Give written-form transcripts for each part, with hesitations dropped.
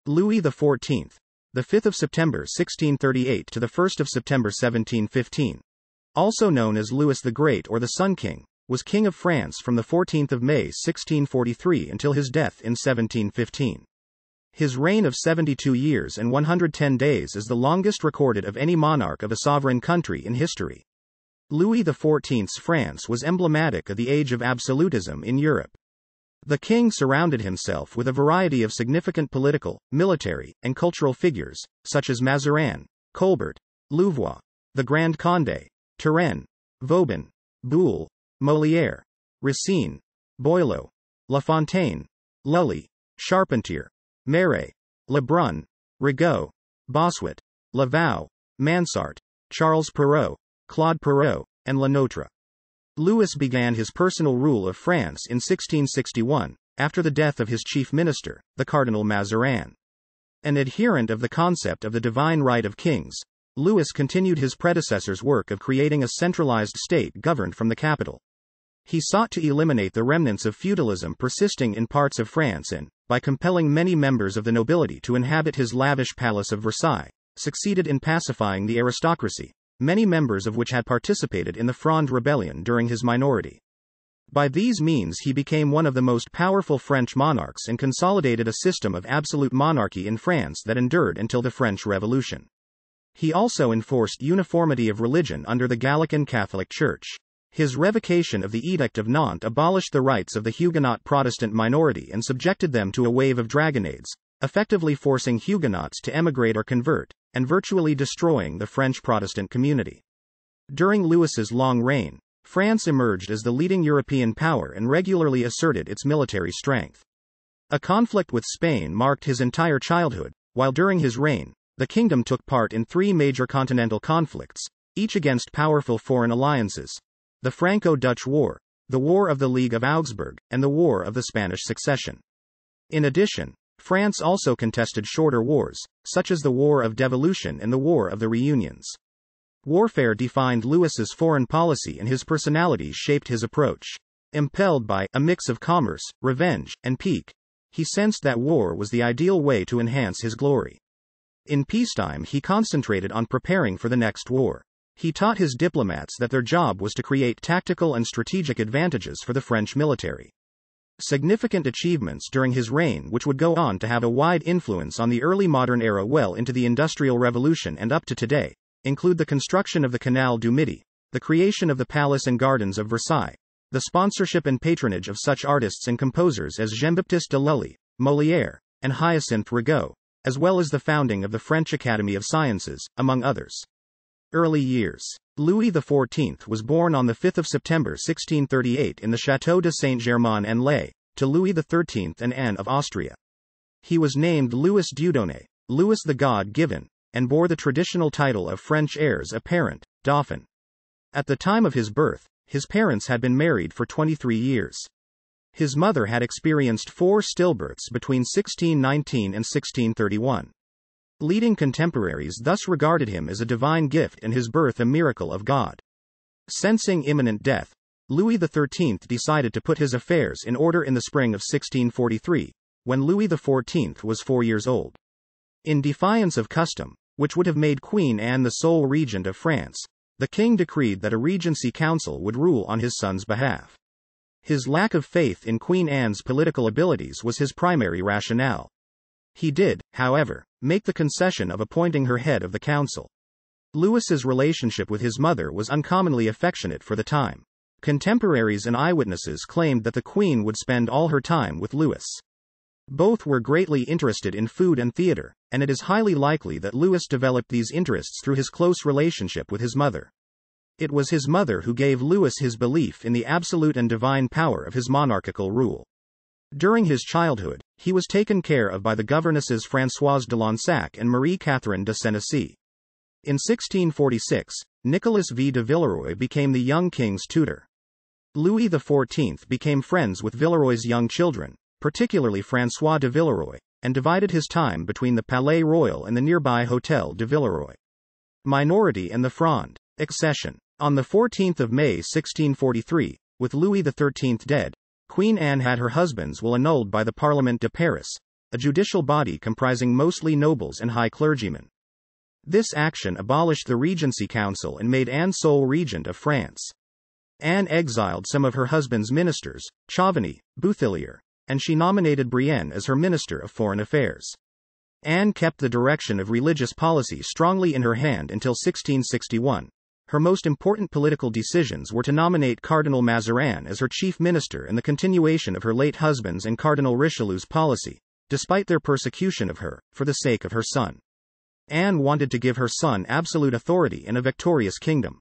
Louis XIV, the 5th of September 1638 to the 1st of September 1715, also known as Louis the Great or the Sun King, was King of France from the 14th of May 1643 until his death in 1715. His reign of 72 years and 110 days is the longest recorded of any monarch of a sovereign country in history. Louis XIV's France was emblematic of the age of absolutism in Europe. The king surrounded himself with a variety of significant political, military, and cultural figures, such as Mazarin, Colbert, Louvois, the Grand Condé, Turenne, Vauban, Boulle, Molière, Racine, Boileau, La Fontaine, Lully, Charpentier, Marais, Brun, Rigaud, Bossuet, Louvois, Mansart, Charles Perrault, Claude Perrault, and Nôtre. Louis began his personal rule of France in 1661, after the death of his chief minister, the Cardinal Mazarin. An adherent of the concept of the divine right of kings, Louis continued his predecessor's work of creating a centralized state governed from the capital. He sought to eliminate the remnants of feudalism persisting in parts of France and, by compelling many members of the nobility to inhabit his lavish Palace of Versailles, succeeded in pacifying the aristocracy, many members of which had participated in the Fronde Rebellion during his minority. By these means he became one of the most powerful French monarchs and consolidated a system of absolute monarchy in France that endured until the French Revolution. He also enforced uniformity of religion under the Gallican Catholic Church. His revocation of the Edict of Nantes abolished the rights of the Huguenot Protestant minority and subjected them to a wave of dragonnades, effectively forcing Huguenots to emigrate or convert, and virtually destroying the French Protestant community. During Louis's long reign, France emerged as the leading European power and regularly asserted its military strength. A conflict with Spain marked his entire childhood, while during his reign, the kingdom took part in 3 major continental conflicts, each against powerful foreign alliances: the Franco-Dutch War, the War of the League of Augsburg, and the War of the Spanish Succession. In addition, France also contested shorter wars, such as the War of Devolution and the War of the Reunions. Warfare defined Louis's foreign policy and his personality shaped his approach. Impelled by a mix of commerce, revenge, and pique, he sensed that war was the ideal way to enhance his glory. In peacetime he concentrated on preparing for the next war. He taught his diplomats that their job was to create tactical and strategic advantages for the French military. Significant achievements during his reign, which would go on to have a wide influence on the early modern era well into the Industrial Revolution and up to today, include the construction of the Canal du Midi, the creation of the Palace and Gardens of Versailles, the sponsorship and patronage of such artists and composers as Jean-Baptiste de Lully, Molière, and Hyacinthe Rigaud, as well as the founding of the French Academy of Sciences, among others. Early years. Louis XIV was born on the 5th of September 1638 in the Château de Saint-Germain-en-Laye, to Louis XIII and Anne of Austria. He was named Louis Dieudonné, Louis the God-given, and bore the traditional title of French heirs apparent, Dauphin. At the time of his birth, his parents had been married for 23 years. His mother had experienced 4 stillbirths between 1619 and 1631. Leading contemporaries thus regarded him as a divine gift and his birth a miracle of God. Sensing imminent death, Louis XIII decided to put his affairs in order in the spring of 1643, when Louis XIV was 4 years old. In defiance of custom, which would have made Queen Anne the sole regent of France, the king decreed that a regency council would rule on his son's behalf. His lack of faith in Queen Anne's political abilities was his primary rationale. He did, however, make the concession of appointing her head of the council. Louis's relationship with his mother was uncommonly affectionate for the time. Contemporaries and eyewitnesses claimed that the queen would spend all her time with Louis. Both were greatly interested in food and theater, and it is highly likely that Louis developed these interests through his close relationship with his mother. It was his mother who gave Louis his belief in the absolute and divine power of his monarchical rule. During his childhood, he was taken care of by the governesses Françoise de Lansac and Marie-Catherine de Senecey. In 1646, Nicolas V de Villeroy became the young king's tutor. Louis XIV became friends with Villeroy's young children, particularly François de Villeroy, and divided his time between the Palais Royal and the nearby Hôtel de Villeroy. Minority and the Fronde. Accession. On the 14th of May 1643, with Louis XIII dead, Queen Anne had her husband's will annulled by the Parlement de Paris, a judicial body comprising mostly nobles and high clergymen. This action abolished the Regency Council and made Anne sole regent of France. Anne exiled some of her husband's ministers, Chauvigny, Bouthillier, and she nominated Brienne as her Minister of Foreign Affairs. Anne kept the direction of religious policy strongly in her hand until 1661. Her most important political decisions were to nominate Cardinal Mazarin as her chief minister and the continuation of her late husband's and Cardinal Richelieu's policy, despite their persecution of her, for the sake of her son. Anne wanted to give her son absolute authority in a victorious kingdom.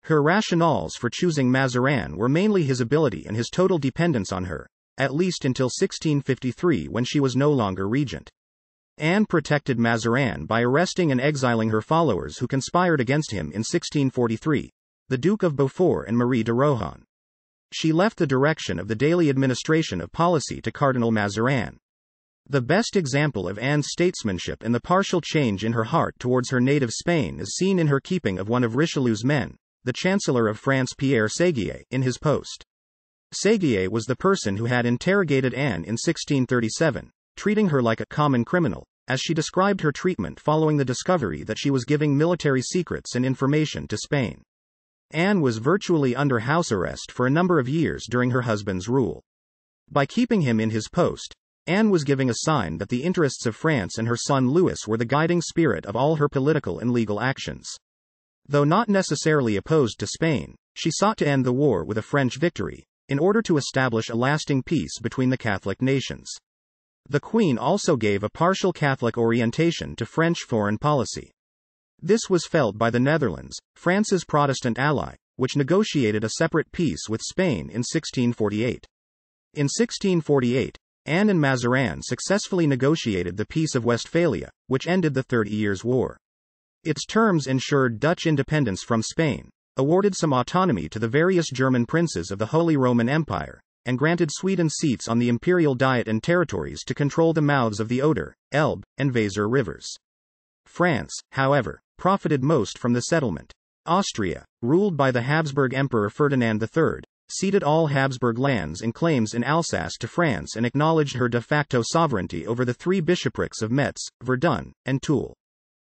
Her rationales for choosing Mazarin were mainly his ability and his total dependence on her, at least until 1653 when she was no longer regent. Anne protected Mazarin by arresting and exiling her followers who conspired against him in 1643, the Duke of Beaufort and Marie de Rohan. She left the direction of the daily administration of policy to Cardinal Mazarin. The best example of Anne's statesmanship and the partial change in her heart towards her native Spain is seen in her keeping of one of Richelieu's men, the Chancellor of France Pierre Séguier, in his post. Séguier was the person who had interrogated Anne in 1637, treating her like a common criminal, as she described her treatment following the discovery that she was giving military secrets and information to Spain. Anne was virtually under house arrest for a number of years during her husband's rule. By keeping him in his post, Anne was giving a sign that the interests of France and her son Louis were the guiding spirit of all her political and legal actions. Though not necessarily opposed to Spain, she sought to end the war with a French victory, in order to establish a lasting peace between the Catholic nations. The Queen also gave a partial Catholic orientation to French foreign policy. This was felt by the Netherlands, France's Protestant ally, which negotiated a separate peace with Spain in 1648. In 1648, Anne and Mazarin successfully negotiated the Peace of Westphalia, which ended the 30 Years' War. Its terms ensured Dutch independence from Spain, awarded some autonomy to the various German princes of the Holy Roman Empire, and granted Sweden seats on the imperial diet and territories to control the mouths of the Oder, Elbe, and Weser rivers. France, however, profited most from the settlement. Austria, ruled by the Habsburg Emperor Ferdinand III, ceded all Habsburg lands and claims in Alsace to France and acknowledged her de facto sovereignty over the three bishoprics of Metz, Verdun, and Toul.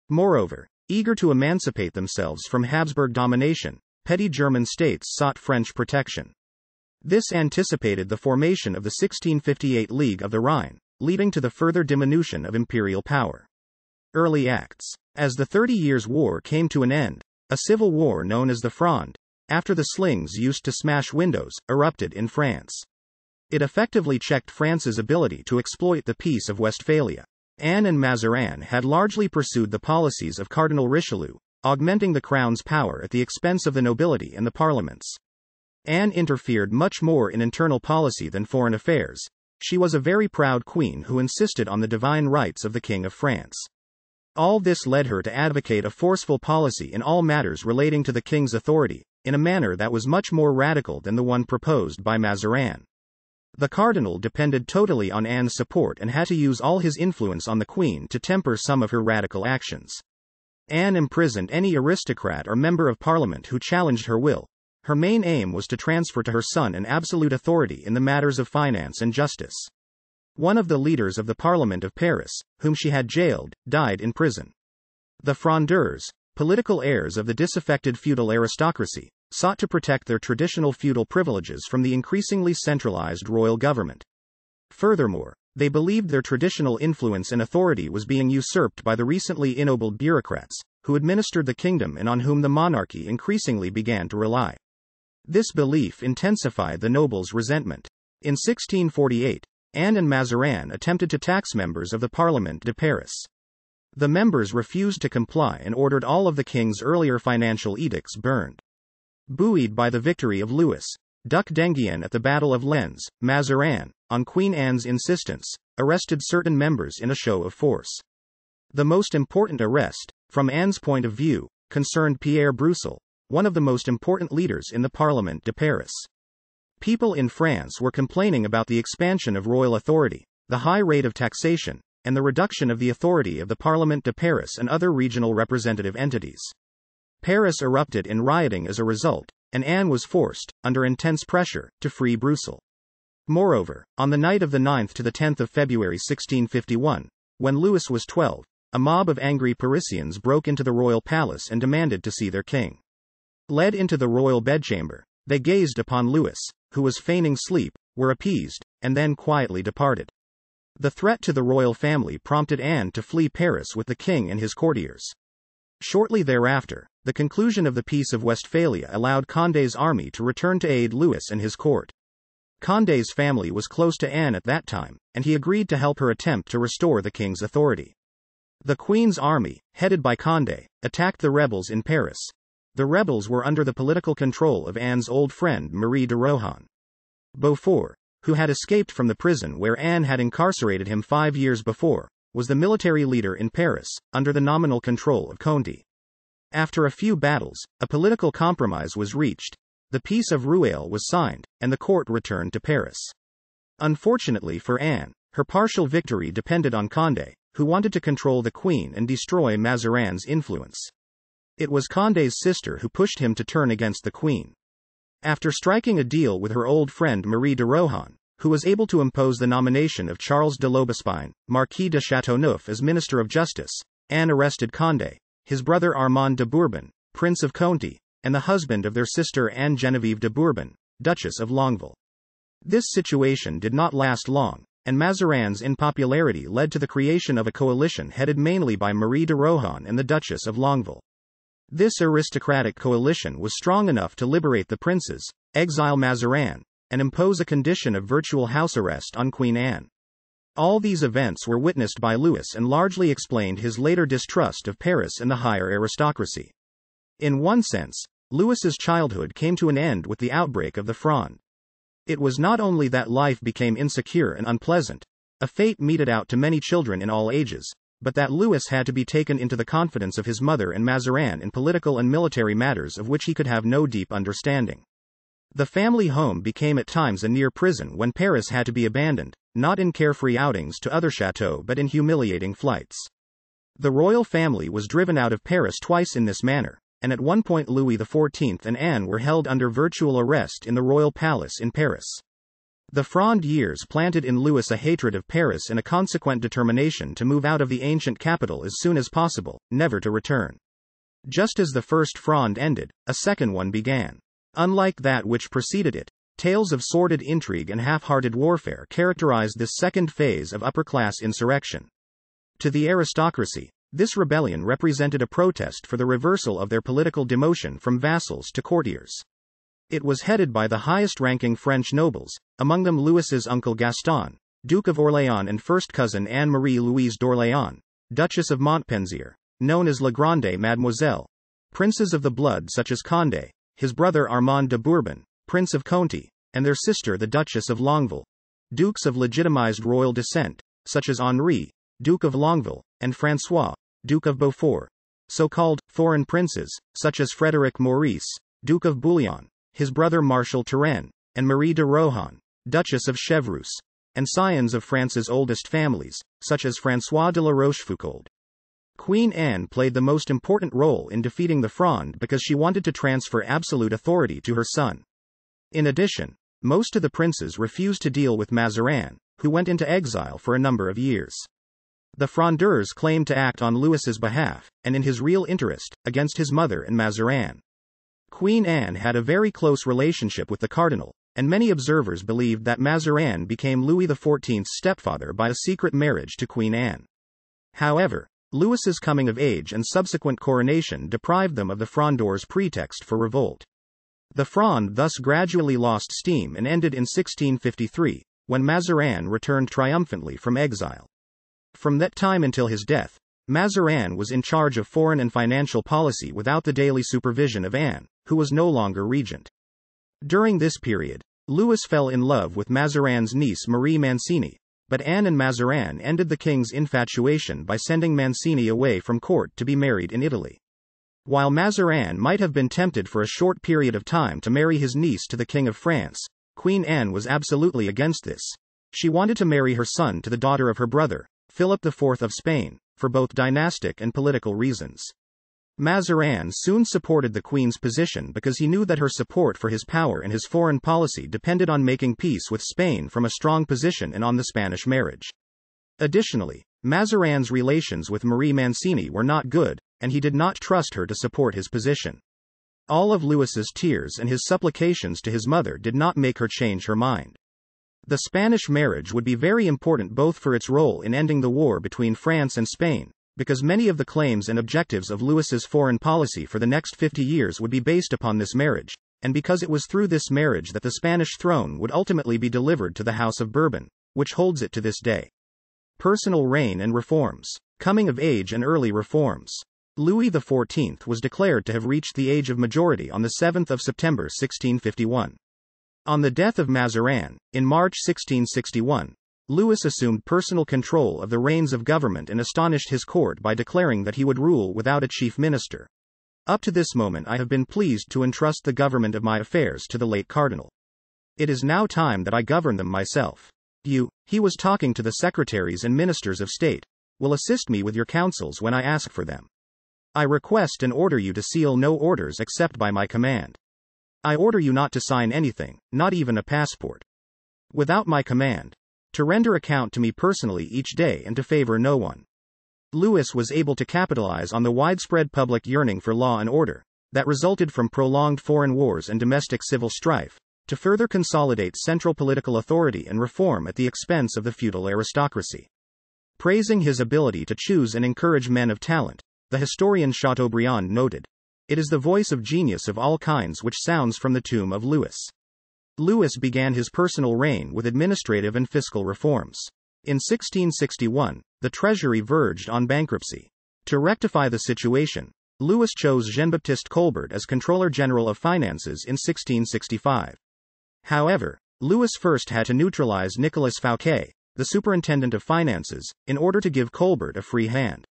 Moreover, eager to emancipate themselves from Habsburg domination, petty German states sought French protection. This anticipated the formation of the 1658 League of the Rhine, leading to the further diminution of imperial power. Early acts. As the 30 Years' War came to an end, a civil war known as the Fronde, after the slings used to smash windows, erupted in France. It effectively checked France's ability to exploit the Peace of Westphalia. Anne and Mazarin had largely pursued the policies of Cardinal Richelieu, augmenting the crown's power at the expense of the nobility and the parliaments. Anne interfered much more in internal policy than foreign affairs. She was a very proud queen who insisted on the divine rights of the King of France. All this led her to advocate a forceful policy in all matters relating to the king's authority, in a manner that was much more radical than the one proposed by Mazarin. The cardinal depended totally on Anne's support and had to use all his influence on the queen to temper some of her radical actions. Anne imprisoned any aristocrat or member of parliament who challenged her will. Her main aim was to transfer to her son an absolute authority in the matters of finance and justice. One of the leaders of the Parliament of Paris, whom she had jailed, died in prison. The Frondeurs, political heirs of the disaffected feudal aristocracy, sought to protect their traditional feudal privileges from the increasingly centralized royal government. Furthermore, they believed their traditional influence and authority was being usurped by the recently ennobled bureaucrats, who administered the kingdom and on whom the monarchy increasingly began to rely. This belief intensified the nobles' resentment. In 1648, Anne and Mazarin attempted to tax members of the Parlement de Paris. The members refused to comply and ordered all of the king's earlier financial edicts burned. Buoyed by the victory of Louis, Duc d'Enghien at the Battle of Lens, Mazarin, on Queen Anne's insistence, arrested certain members in a show of force. The most important arrest, from Anne's point of view, concerned Pierre Broussel, one of the most important leaders in the Parlement de Paris. People in France were complaining about the expansion of royal authority, the high rate of taxation, and the reduction of the authority of the Parlement de Paris and other regional representative entities. Paris erupted in rioting as a result, and Anne was forced, under intense pressure, to free Broussel. Moreover, on the night of the 9th to the 10th of February 1651, when Louis was 12, a mob of angry Parisians broke into the royal palace and demanded to see their king. Led into the royal bedchamber, they gazed upon Louis, who was feigning sleep, were appeased, and then quietly departed. The threat to the royal family prompted Anne to flee Paris with the king and his courtiers. Shortly thereafter, the conclusion of the Peace of Westphalia allowed Condé's army to return to aid Louis and his court. Condé's family was close to Anne at that time, and he agreed to help her attempt to restore the king's authority. The Queen's army, headed by Condé, attacked the rebels in Paris. The rebels were under the political control of Anne's old friend Marie de Rohan. Beaufort, who had escaped from the prison where Anne had incarcerated him 5 years before, was the military leader in Paris, under the nominal control of Condé. After a few battles, a political compromise was reached. The Peace of Rueil was signed, and the court returned to Paris. Unfortunately for Anne, her partial victory depended on Condé, who wanted to control the Queen and destroy Mazarin's influence. It was Condé's sister who pushed him to turn against the Queen. After striking a deal with her old friend Marie de Rohan, who was able to impose the nomination of Charles de l'Aubespine, Marquis de Châteauneuf as Minister of Justice, Anne arrested Condé, his brother Armand de Bourbon, Prince of Conti, and the husband of their sister Anne Geneviève de Bourbon, Duchess of Longueville. This situation did not last long, and Mazarin's unpopularity led to the creation of a coalition headed mainly by Marie de Rohan and the Duchess of Longueville. This aristocratic coalition was strong enough to liberate the princes, exile Mazarin, and impose a condition of virtual house arrest on Queen Anne. All these events were witnessed by Louis and largely explained his later distrust of Paris and the higher aristocracy. In one sense, Louis's childhood came to an end with the outbreak of the Fronde. It was not only that life became insecure and unpleasant, a fate meted out to many children in all ages, but that Louis had to be taken into the confidence of his mother and Mazarin in political and military matters of which he could have no deep understanding. The family home became at times a near prison when Paris had to be abandoned, not in carefree outings to other chateaux but in humiliating flights. The royal family was driven out of Paris twice in this manner, and at one point Louis XIV and Anne were held under virtual arrest in the royal palace in Paris. The Fronde years planted in Louis a hatred of Paris and a consequent determination to move out of the ancient capital as soon as possible, never to return. Just as the first Fronde ended, a second one began. Unlike that which preceded it, tales of sordid intrigue and half-hearted warfare characterized this second phase of upper-class insurrection. To the aristocracy, this rebellion represented a protest for the reversal of their political demotion from vassals to courtiers. It was headed by the highest-ranking French nobles, among them Louis's uncle Gaston, Duke of Orléans and first cousin Anne-Marie Louise d'Orléans, Duchess of Montpensier, known as La Grande Mademoiselle, princes of the blood such as Condé, his brother Armand de Bourbon, Prince of Conti, and their sister the Duchess of Longueville, dukes of legitimized royal descent, such as Henri, Duke of Longueville, and François, Duke of Beaufort, so-called foreign princes, such as Frédéric Maurice, Duke of Bouillon, his brother Marshal Turenne, and Marie de Rohan, Duchess of Chevreuse, and scions of France's oldest families, such as François de la Rochefoucauld. Queen Anne played the most important role in defeating the Fronde because she wanted to transfer absolute authority to her son. In addition, most of the princes refused to deal with Mazarin, who went into exile for a number of years. The Frondeurs claimed to act on Louis's behalf, and in his real interest, against his mother and Mazarin. Queen Anne had a very close relationship with the cardinal, and many observers believed that Mazarin became Louis XIV's stepfather by a secret marriage to Queen Anne. However, Louis's coming of age and subsequent coronation deprived them of the Frondeurs' pretext for revolt. The Fronde thus gradually lost steam and ended in 1653, when Mazarin returned triumphantly from exile. From that time until his death, Mazarin was in charge of foreign and financial policy without the daily supervision of Anne, who was no longer regent. During this period, Louis fell in love with Mazarin's niece Marie Mancini, but Anne and Mazarin ended the king's infatuation by sending Mancini away from court to be married in Italy. While Mazarin might have been tempted for a short period of time to marry his niece to the King of France, Queen Anne was absolutely against this. She wanted to marry her son to the daughter of her brother, Philip IV of Spain, for both dynastic and political reasons. Mazarin soon supported the Queen's position because he knew that her support for his power and his foreign policy depended on making peace with Spain from a strong position and on the Spanish marriage. Additionally, Mazarin's relations with Marie Mancini were not good, and he did not trust her to support his position. All of Louis's tears and his supplications to his mother did not make her change her mind. The Spanish marriage would be very important both for its role in ending the war between France and Spain, because many of the claims and objectives of Louis's foreign policy for the next 50 years would be based upon this marriage, and because it was through this marriage that the Spanish throne would ultimately be delivered to the House of Bourbon, which holds it to this day. Personal reign and reforms. Coming of age and early reforms. Louis XIV was declared to have reached the age of majority on the 7th of September 1651. On the death of Mazarin, in March 1661, Louis assumed personal control of the reins of government and astonished his court by declaring that he would rule without a chief minister. Up to this moment I have been pleased to entrust the government of my affairs to the late cardinal. It is now time that I govern them myself. You, he was talking to the secretaries and ministers of state, will assist me with your counsels when I ask for them. I request and order you to seal no orders except by my command. I order you not to sign anything, not even a passport, without my command. To render account to me personally each day and to favor no one. Louis was able to capitalize on the widespread public yearning for law and order, that resulted from prolonged foreign wars and domestic civil strife, to further consolidate central political authority and reform at the expense of the feudal aristocracy. Praising his ability to choose and encourage men of talent, the historian Chateaubriand noted, "It is the voice of genius of all kinds which sounds from the tomb of Louis." Louis began his personal reign with administrative and fiscal reforms. In 1661, the treasury verged on bankruptcy. To rectify the situation, Louis chose Jean-Baptiste Colbert as Controller General of Finances in 1665. However, Louis first had to neutralize Nicolas Fouquet, the Superintendent of Finances, in order to give Colbert a free hand.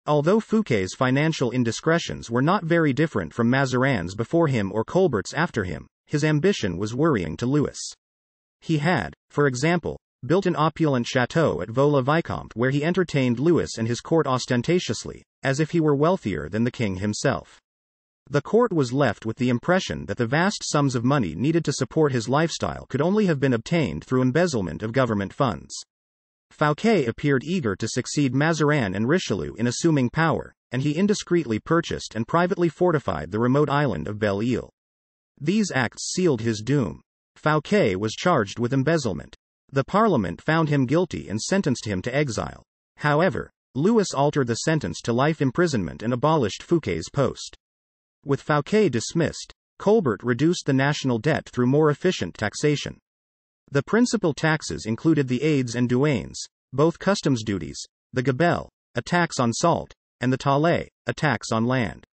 Although Fouquet's financial indiscretions were not very different from Mazarin's before him or Colbert's after him, his ambition was worrying to Louis. He had, for example, built an opulent chateau at Vaux-le-Vicomte where he entertained Louis and his court ostentatiously, as if he were wealthier than the king himself. The court was left with the impression that the vast sums of money needed to support his lifestyle could only have been obtained through embezzlement of government funds. Fouquet appeared eager to succeed Mazarin and Richelieu in assuming power, and he indiscreetly purchased and privately fortified the remote island of Belle-Île. These acts sealed his doom. Fouquet was charged with embezzlement. The Parliament found him guilty and sentenced him to exile. However, Louis altered the sentence to life imprisonment and abolished Fouquet's post. With Fouquet dismissed, Colbert reduced the national debt through more efficient taxation. The principal taxes included the aides and douanes, both customs duties, the gabelle, a tax on salt, and the taille, a tax on land.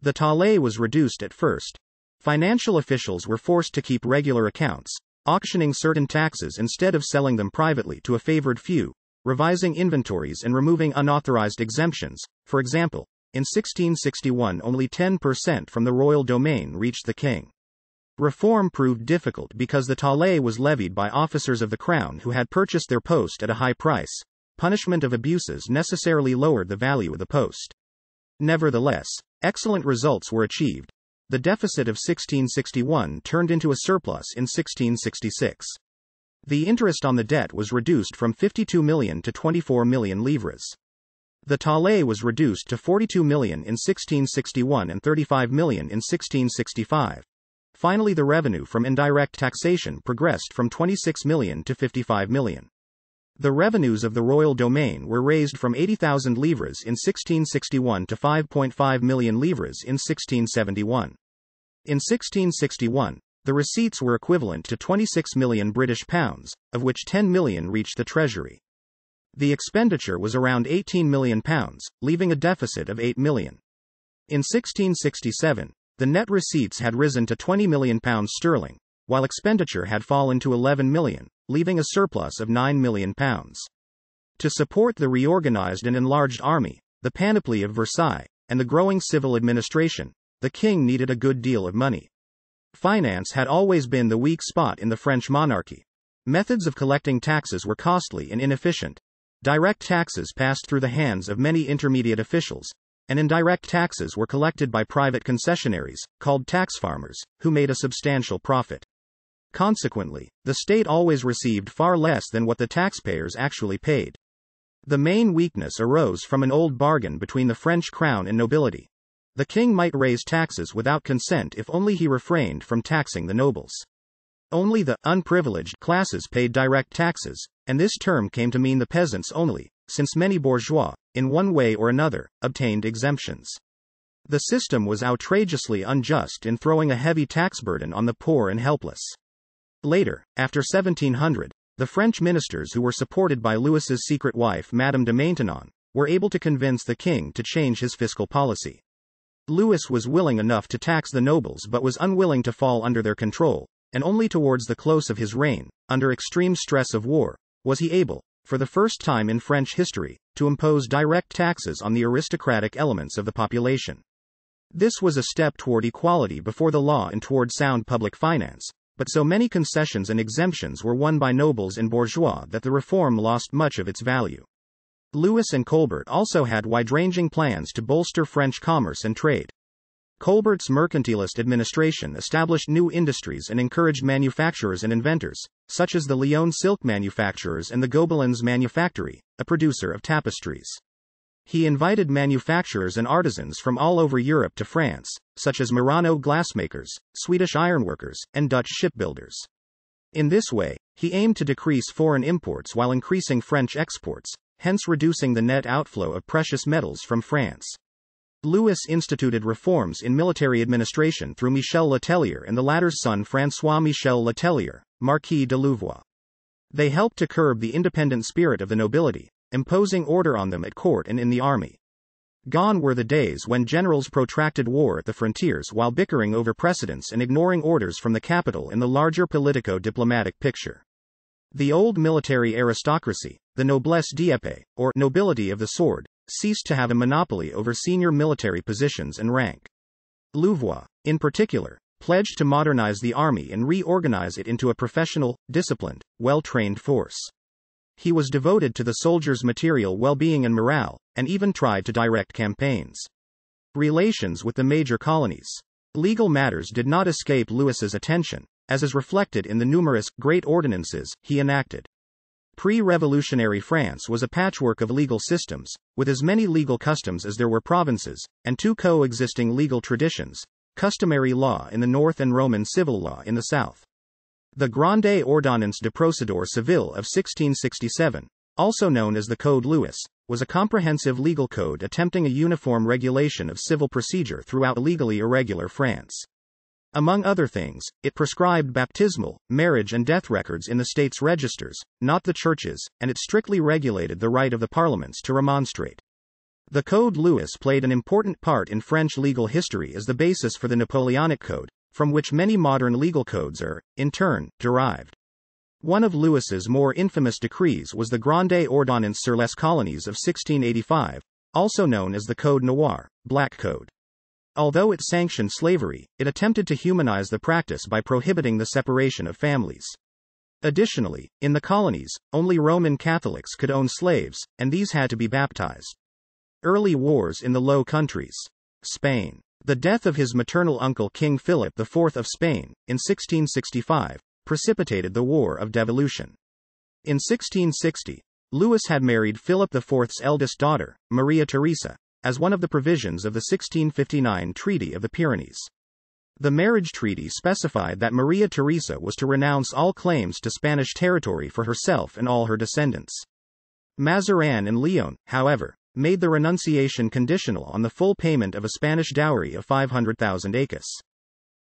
The taille was reduced at first. Financial officials were forced to keep regular accounts, auctioning certain taxes instead of selling them privately to a favored few, revising inventories and removing unauthorized exemptions. For example, in 1661 only 10% from the royal domain reached the king. Reform proved difficult because the taille was levied by officers of the crown who had purchased their post at a high price. Punishment of abuses necessarily lowered the value of the post. Nevertheless, excellent results were achieved. The deficit of 1661 turned into a surplus in 1666. The interest on the debt was reduced from 52 million to 24 million livres. The taille was reduced to 42 million in 1661 and 35 million in 1665. Finally, the revenue from indirect taxation progressed from 26 million to 55 million. The revenues of the royal domain were raised from 80,000 livres in 1661 to 5.5 million livres in 1671. In 1661, the receipts were equivalent to 26 million British pounds, of which 10 million reached the treasury. The expenditure was around 18 million pounds, leaving a deficit of 8 million. In 1667, the net receipts had risen to 20 million pounds sterling, while expenditure had fallen to 11 million, leaving a surplus of 9 million pounds. To support the reorganized and enlarged army, the panoply of Versailles, and the growing civil administration, the king needed a good deal of money. Finance had always been the weak spot in the French monarchy. Methods of collecting taxes were costly and inefficient. Direct taxes passed through the hands of many intermediate officials, and indirect taxes were collected by private concessionaries, called tax farmers, who made a substantial profit. Consequently, the state always received far less than what the taxpayers actually paid. The main weakness arose from an old bargain between the French crown and nobility. The king might raise taxes without consent if only he refrained from taxing the nobles. Only the unprivileged classes paid direct taxes, and this term came to mean the peasants only, since many bourgeois, in one way or another, obtained exemptions. The system was outrageously unjust in throwing a heavy tax burden on the poor and helpless. Later, after 1700, the French ministers who were supported by Louis's secret wife Madame de Maintenon, were able to convince the king to change his fiscal policy. Louis was willing enough to tax the nobles but was unwilling to fall under their control, and only towards the close of his reign, under extreme stress of war, was he able, for the first time in French history, to impose direct taxes on the aristocratic elements of the population. This was a step toward equality before the law and toward sound public finance, but so many concessions and exemptions were won by nobles and bourgeois that the reform lost much of its value. Louis and Colbert also had wide-ranging plans to bolster French commerce and trade. Colbert's mercantilist administration established new industries and encouraged manufacturers and inventors, such as the Lyon silk manufacturers and the Gobelins manufactory, a producer of tapestries. He invited manufacturers and artisans from all over Europe to France, such as Murano glassmakers, Swedish ironworkers, and Dutch shipbuilders. In this way, he aimed to decrease foreign imports while increasing French exports, hence reducing the net outflow of precious metals from France. Louis instituted reforms in military administration through Michel Le Tellier and the latter's son François Michel Le Tellier, Marquis de Louvois. They helped to curb the independent spirit of the nobility, imposing order on them at court and in the army. Gone were the days when generals protracted war at the frontiers while bickering over precedents and ignoring orders from the capital in the larger politico-diplomatic picture. The old military aristocracy, the noblesse d'épée, or nobility of the sword, ceased to have a monopoly over senior military positions and rank. Louvois, in particular, pledged to modernize the army and reorganize it into a professional, disciplined, well-trained force. He was devoted to the soldiers' material well-being and morale, and even tried to direct campaigns. Relations with the major colonies. Legal matters did not escape Louis's attention, as is reflected in the numerous great ordinances he enacted. Pre-revolutionary France was a patchwork of legal systems, with as many legal customs as there were provinces, and two coexisting legal traditions, customary law in the north and Roman civil law in the south. The Grande Ordonnance de Procédure Civile of 1667, also known as the Code Louis, was a comprehensive legal code attempting a uniform regulation of civil procedure throughout legally irregular France. Among other things, it prescribed baptismal, marriage and death records in the state's registers, not the churches, and it strictly regulated the right of the parliaments to remonstrate. The Code Louis played an important part in French legal history as the basis for the Napoleonic Code, from which many modern legal codes are, in turn, derived. One of Louis's more infamous decrees was the Grande Ordonnance sur les Colonies of 1685, also known as the Code Noir, Black Code. Although it sanctioned slavery, it attempted to humanize the practice by prohibiting the separation of families. Additionally, in the colonies, only Roman Catholics could own slaves, and these had to be baptized. Early wars in the Low Countries. Spain. The death of his maternal uncle King Philip IV of Spain, in 1665, precipitated the War of Devolution. In 1660, Louis had married Philip IV's eldest daughter, Maria Theresa, as one of the provisions of the 1659 Treaty of the Pyrenees. The marriage treaty specified that Maria Theresa was to renounce all claims to Spanish territory for herself and all her descendants. Mazarin and Leon, however, made the renunciation conditional on the full payment of a Spanish dowry of 500,000 écus.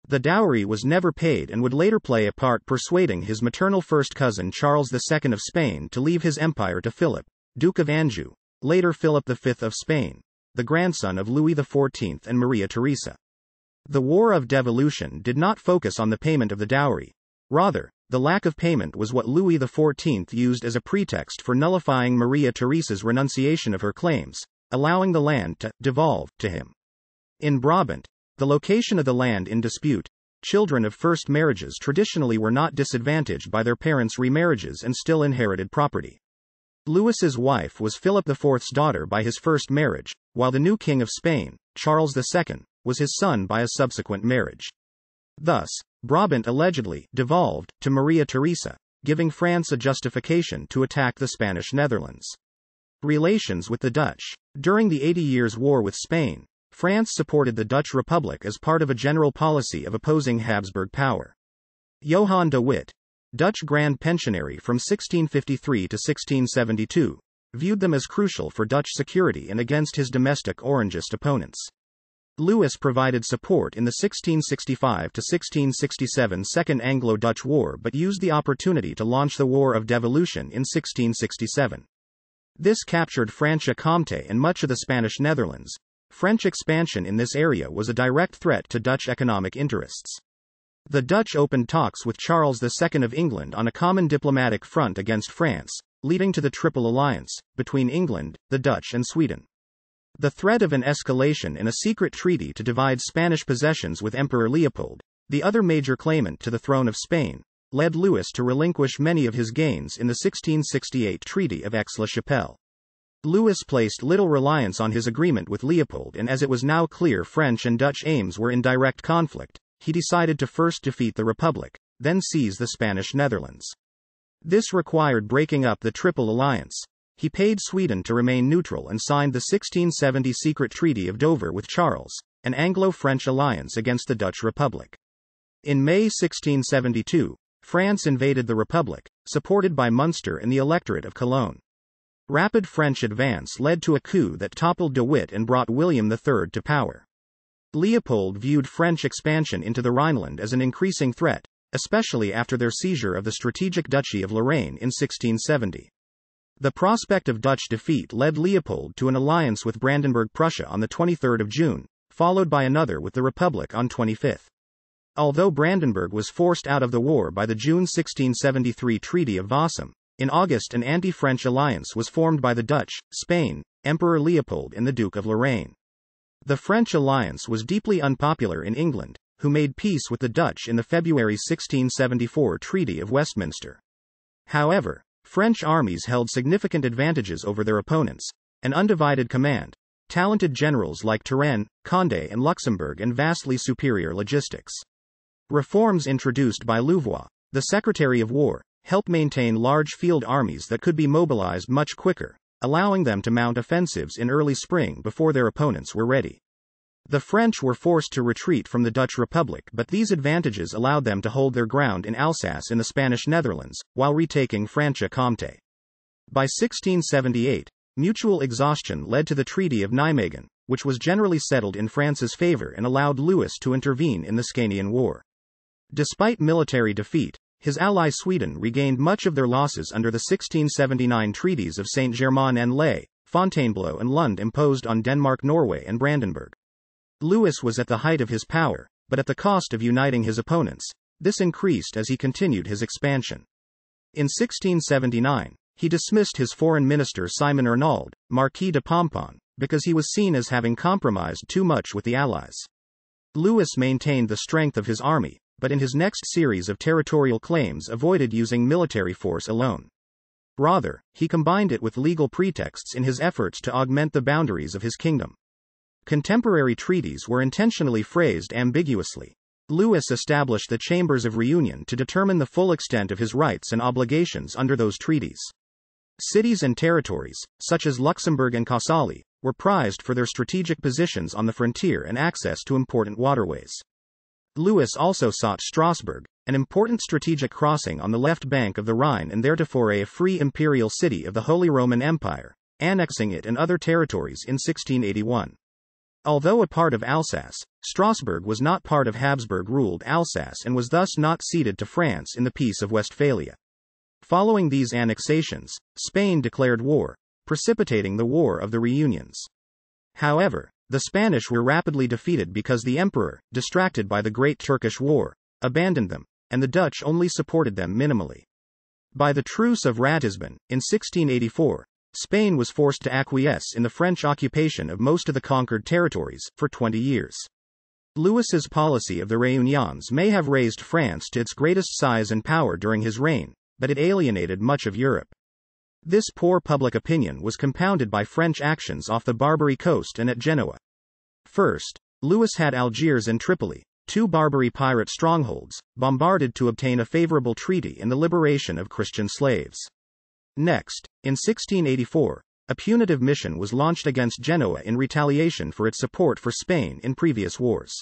The dowry was never paid and would later play a part persuading his maternal first cousin Charles II of Spain to leave his empire to Philip, Duke of Anjou, later Philip V of Spain, the grandson of Louis XIV and Maria Theresa. The War of Devolution did not focus on the payment of the dowry. Rather, the lack of payment was what Louis XIV used as a pretext for nullifying Maria Theresa's renunciation of her claims, allowing the land to devolve to him. In Brabant, the location of the land in dispute, children of first marriages traditionally were not disadvantaged by their parents' remarriages and still inherited property. Louis's wife was Philip IV's daughter by his first marriage, while the new king of Spain, Charles II, was his son by a subsequent marriage. Thus, Brabant allegedly devolved to Maria Theresa, giving France a justification to attack the Spanish Netherlands. Relations with the Dutch. During the 80 Years' War with Spain, France supported the Dutch Republic as part of a general policy of opposing Habsburg power. Johan de Witt, Dutch Grand Pensionary from 1653 to 1672, viewed them as crucial for Dutch security and against his domestic Orangist opponents. Louis provided support in the 1665 to 1667 Second Anglo-Dutch War but used the opportunity to launch the War of Devolution in 1667. This captured Franche-Comté and much of the Spanish Netherlands. French expansion in this area was a direct threat to Dutch economic interests. The Dutch opened talks with Charles II of England on a common diplomatic front against France, leading to the Triple Alliance, between England, the Dutch and Sweden. The threat of an escalation in a secret treaty to divide Spanish possessions with Emperor Leopold, the other major claimant to the throne of Spain, led Louis to relinquish many of his gains in the 1668 Treaty of Aix-la-Chapelle. Louis placed little reliance on his agreement with Leopold, and as it was now clear French and Dutch aims were in direct conflict, he decided to first defeat the Republic, then seize the Spanish Netherlands. This required breaking up the Triple Alliance. He paid Sweden to remain neutral and signed the 1670 secret Treaty of Dover with Charles, an Anglo-French alliance against the Dutch Republic. In May 1672, France invaded the Republic, supported by Munster and the electorate of Cologne. Rapid French advance led to a coup that toppled De Witt and brought William III to power. Leopold viewed French expansion into the Rhineland as an increasing threat, especially after their seizure of the strategic Duchy of Lorraine in 1670. The prospect of Dutch defeat led Leopold to an alliance with Brandenburg-Prussia on the 23rd of June, followed by another with the Republic on 25th. Although Brandenburg was forced out of the war by the June 1673 Treaty of Vauban, in August an anti-French alliance was formed by the Dutch, Spain, Emperor Leopold and the Duke of Lorraine. The French alliance was deeply unpopular in England, who made peace with the Dutch in the February 1674 Treaty of Westminster. However, French armies held significant advantages over their opponents: an undivided command, talented generals like Turenne, Condé and Luxembourg, and vastly superior logistics. Reforms introduced by Louvois, the Secretary of War, helped maintain large field armies that could be mobilized much quicker, allowing them to mount offensives in early spring before their opponents were ready. The French were forced to retreat from the Dutch Republic, but these advantages allowed them to hold their ground in Alsace in the Spanish Netherlands, while retaking Franche-Comté. By 1678, mutual exhaustion led to the Treaty of Nijmegen, which was generally settled in France's favor and allowed Louis to intervene in the Scanian War. Despite military defeat, his ally Sweden regained much of their losses under the 1679 treaties of Saint-Germain-en-Laye, Fontainebleau and Lund imposed on Denmark, Norway and Brandenburg. Louis was at the height of his power, but at the cost of uniting his opponents. This increased as he continued his expansion. In 1679, he dismissed his foreign minister Simon Arnauld, Marquis de Pomponne, because he was seen as having compromised too much with the Allies. Louis maintained the strength of his army, but in his next series of territorial claims avoided using military force alone. Rather, he combined it with legal pretexts in his efforts to augment the boundaries of his kingdom. Contemporary treaties were intentionally phrased ambiguously. Louis established the Chambers of Reunion to determine the full extent of his rights and obligations under those treaties. Cities and territories, such as Luxembourg and Casale, were prized for their strategic positions on the frontier and access to important waterways. Louis also sought Strasbourg, an important strategic crossing on the left bank of the Rhine and theretofore a free imperial city of the Holy Roman Empire, annexing it and other territories in 1681. Although a part of Alsace, Strasbourg was not part of Habsburg-ruled Alsace and was thus not ceded to France in the Peace of Westphalia. Following these annexations, Spain declared war, precipitating the War of the Reunions. However, the Spanish were rapidly defeated because the emperor, distracted by the Great Turkish War, abandoned them, and the Dutch only supported them minimally. By the Truce of Ratisbon, in 1684, Spain was forced to acquiesce in the French occupation of most of the conquered territories, for 20 years. Louis's policy of the Réunions may have raised France to its greatest size and power during his reign, but it alienated much of Europe. This poor public opinion was compounded by French actions off the Barbary coast and at Genoa. First, Louis had Algiers and Tripoli, two Barbary pirate strongholds, bombarded to obtain a favorable treaty and the liberation of Christian slaves. Next, in 1684, a punitive mission was launched against Genoa in retaliation for its support for Spain in previous wars.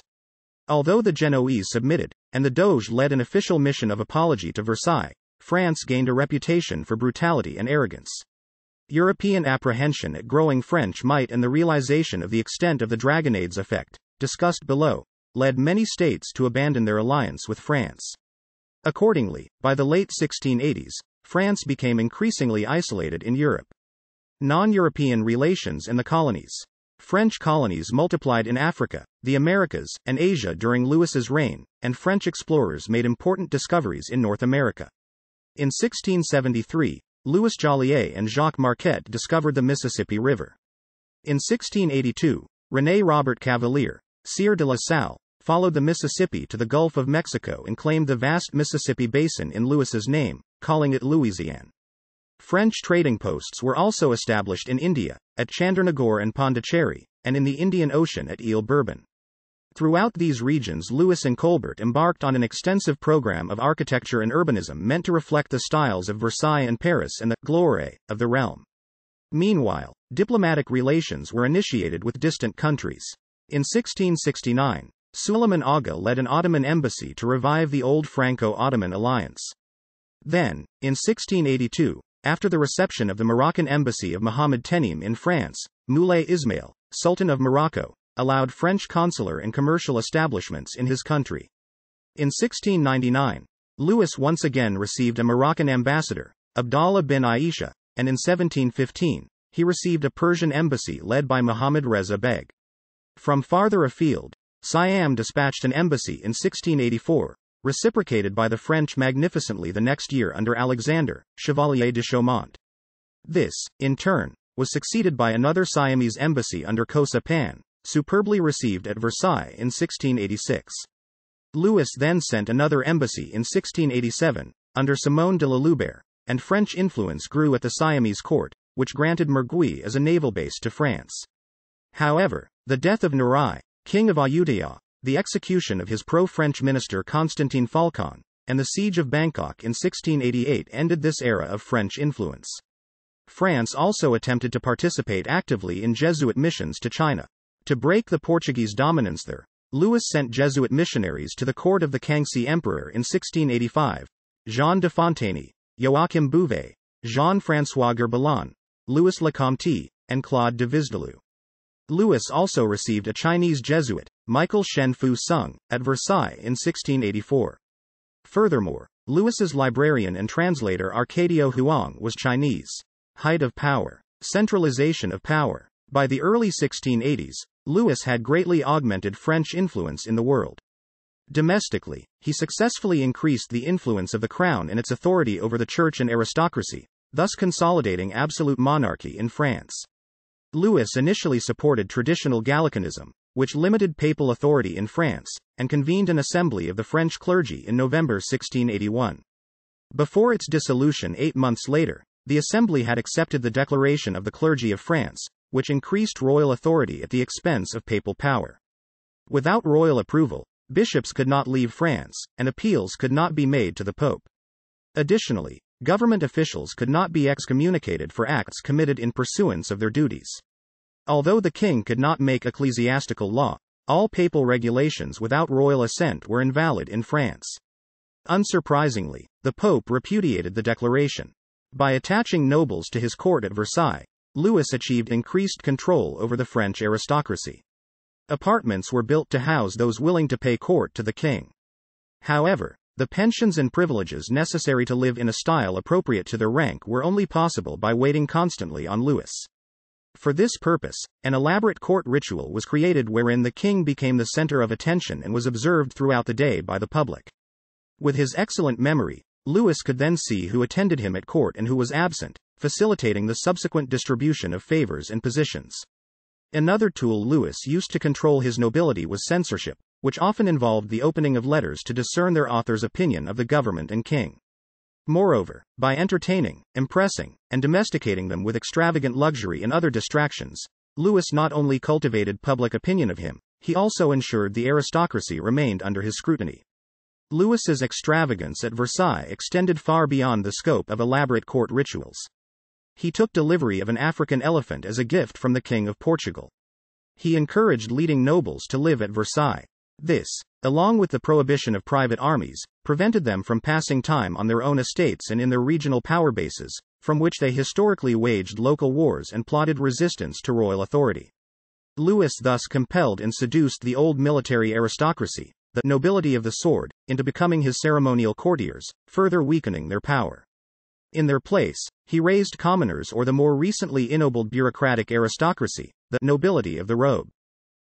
Although the Genoese submitted, and the Doge led an official mission of apology to Versailles, France gained a reputation for brutality and arrogance. European apprehension at growing French might and the realization of the extent of the Dragonades effect, discussed below, led many states to abandon their alliance with France. Accordingly, by the late 1680s, France became increasingly isolated in Europe. Non-European relations and the colonies. French colonies multiplied in Africa, the Americas, and Asia during Louis's reign, and French explorers made important discoveries in North America. In 1673, Louis Joliet and Jacques Marquette discovered the Mississippi River. In 1682, René Robert Cavelier, Sieur de la Salle, followed the Mississippi to the Gulf of Mexico and claimed the vast Mississippi basin in Louis's name, calling it Louisiane. French trading posts were also established in India, at Chandernagore and Pondicherry, and in the Indian Ocean at Ile Bourbon. Throughout these regions, Louis and Colbert embarked on an extensive program of architecture and urbanism meant to reflect the styles of Versailles and Paris and the gloire of the realm. Meanwhile, diplomatic relations were initiated with distant countries. In 1669, Suleiman Aga led an Ottoman embassy to revive the old Franco-Ottoman alliance. Then, in 1682, after the reception of the Moroccan embassy of Mohammed Tenim in France, Moulay Ismail, Sultan of Morocco, allowed French consular and commercial establishments in his country. In 1699, Louis once again received a Moroccan ambassador, Abdallah bin Aisha, and in 1715, he received a Persian embassy led by Mohammed Reza Beg. From farther afield, Siam dispatched an embassy in 1684, reciprocated by the French magnificently the next year under Alexander, Chevalier de Chaumont. This, in turn, was succeeded by another Siamese embassy under Kosa Pan, superbly received at Versailles in 1686. Louis then sent another embassy in 1687, under Simone de la Loubère, and French influence grew at the Siamese court, which granted Mergui as a naval base to France. However, the death of Narai, king of Ayutthaya, the execution of his pro-French minister Constantin Falcon, and the siege of Bangkok in 1688 ended this era of French influence. France also attempted to participate actively in Jesuit missions to China. To break the Portuguese dominance there, Louis sent Jesuit missionaries to the court of the Kangxi Emperor in 1685, Jean de Fontaine, Joachim Bouvet, Jean-François Gerbillon, Louis Lecomte, and Claude de Visdeleu. Louis also received a Chinese Jesuit, Michael Shen Fu Sung, at Versailles in 1684. Furthermore, Louis's librarian and translator Arcadio Huang was Chinese. Height of power. Centralization of power. By the early 1680s, Louis had greatly augmented French influence in the world. Domestically, he successfully increased the influence of the crown and its authority over the church and aristocracy, thus consolidating absolute monarchy in France. Louis initially supported traditional Gallicanism, which limited papal authority in France, and convened an assembly of the French clergy in November 1681. Before its dissolution 8 months later, the assembly had accepted the Declaration of the Clergy of France, which increased royal authority at the expense of papal power. Without royal approval, bishops could not leave France, and appeals could not be made to the Pope. Additionally, government officials could not be excommunicated for acts committed in pursuance of their duties. Although the king could not make ecclesiastical law, all papal regulations without royal assent were invalid in France. Unsurprisingly, the Pope repudiated the declaration. By attaching nobles to his court at Versailles, Louis achieved increased control over the French aristocracy. Apartments were built to house those willing to pay court to the king. However, the pensions and privileges necessary to live in a style appropriate to their rank were only possible by waiting constantly on Louis. For this purpose, an elaborate court ritual was created wherein the king became the center of attention and was observed throughout the day by the public. With his excellent memory, Louis could then see who attended him at court and who was absent, facilitating the subsequent distribution of favors and positions. Another tool Louis used to control his nobility was censorship, which often involved the opening of letters to discern their author's opinion of the government and king. Moreover, by entertaining, impressing, and domesticating them with extravagant luxury and other distractions, Louis not only cultivated public opinion of him, he also ensured the aristocracy remained under his scrutiny. Louis's extravagance at Versailles extended far beyond the scope of elaborate court rituals. He took delivery of an African elephant as a gift from the King of Portugal. He encouraged leading nobles to live at Versailles. This, along with the prohibition of private armies, prevented them from passing time on their own estates and in their regional power bases, from which they historically waged local wars and plotted resistance to royal authority. Louis thus compelled and seduced the old military aristocracy, the nobility of the sword, into becoming his ceremonial courtiers, further weakening their power. In their place, he raised commoners or the more recently ennobled bureaucratic aristocracy, the nobility of the robe.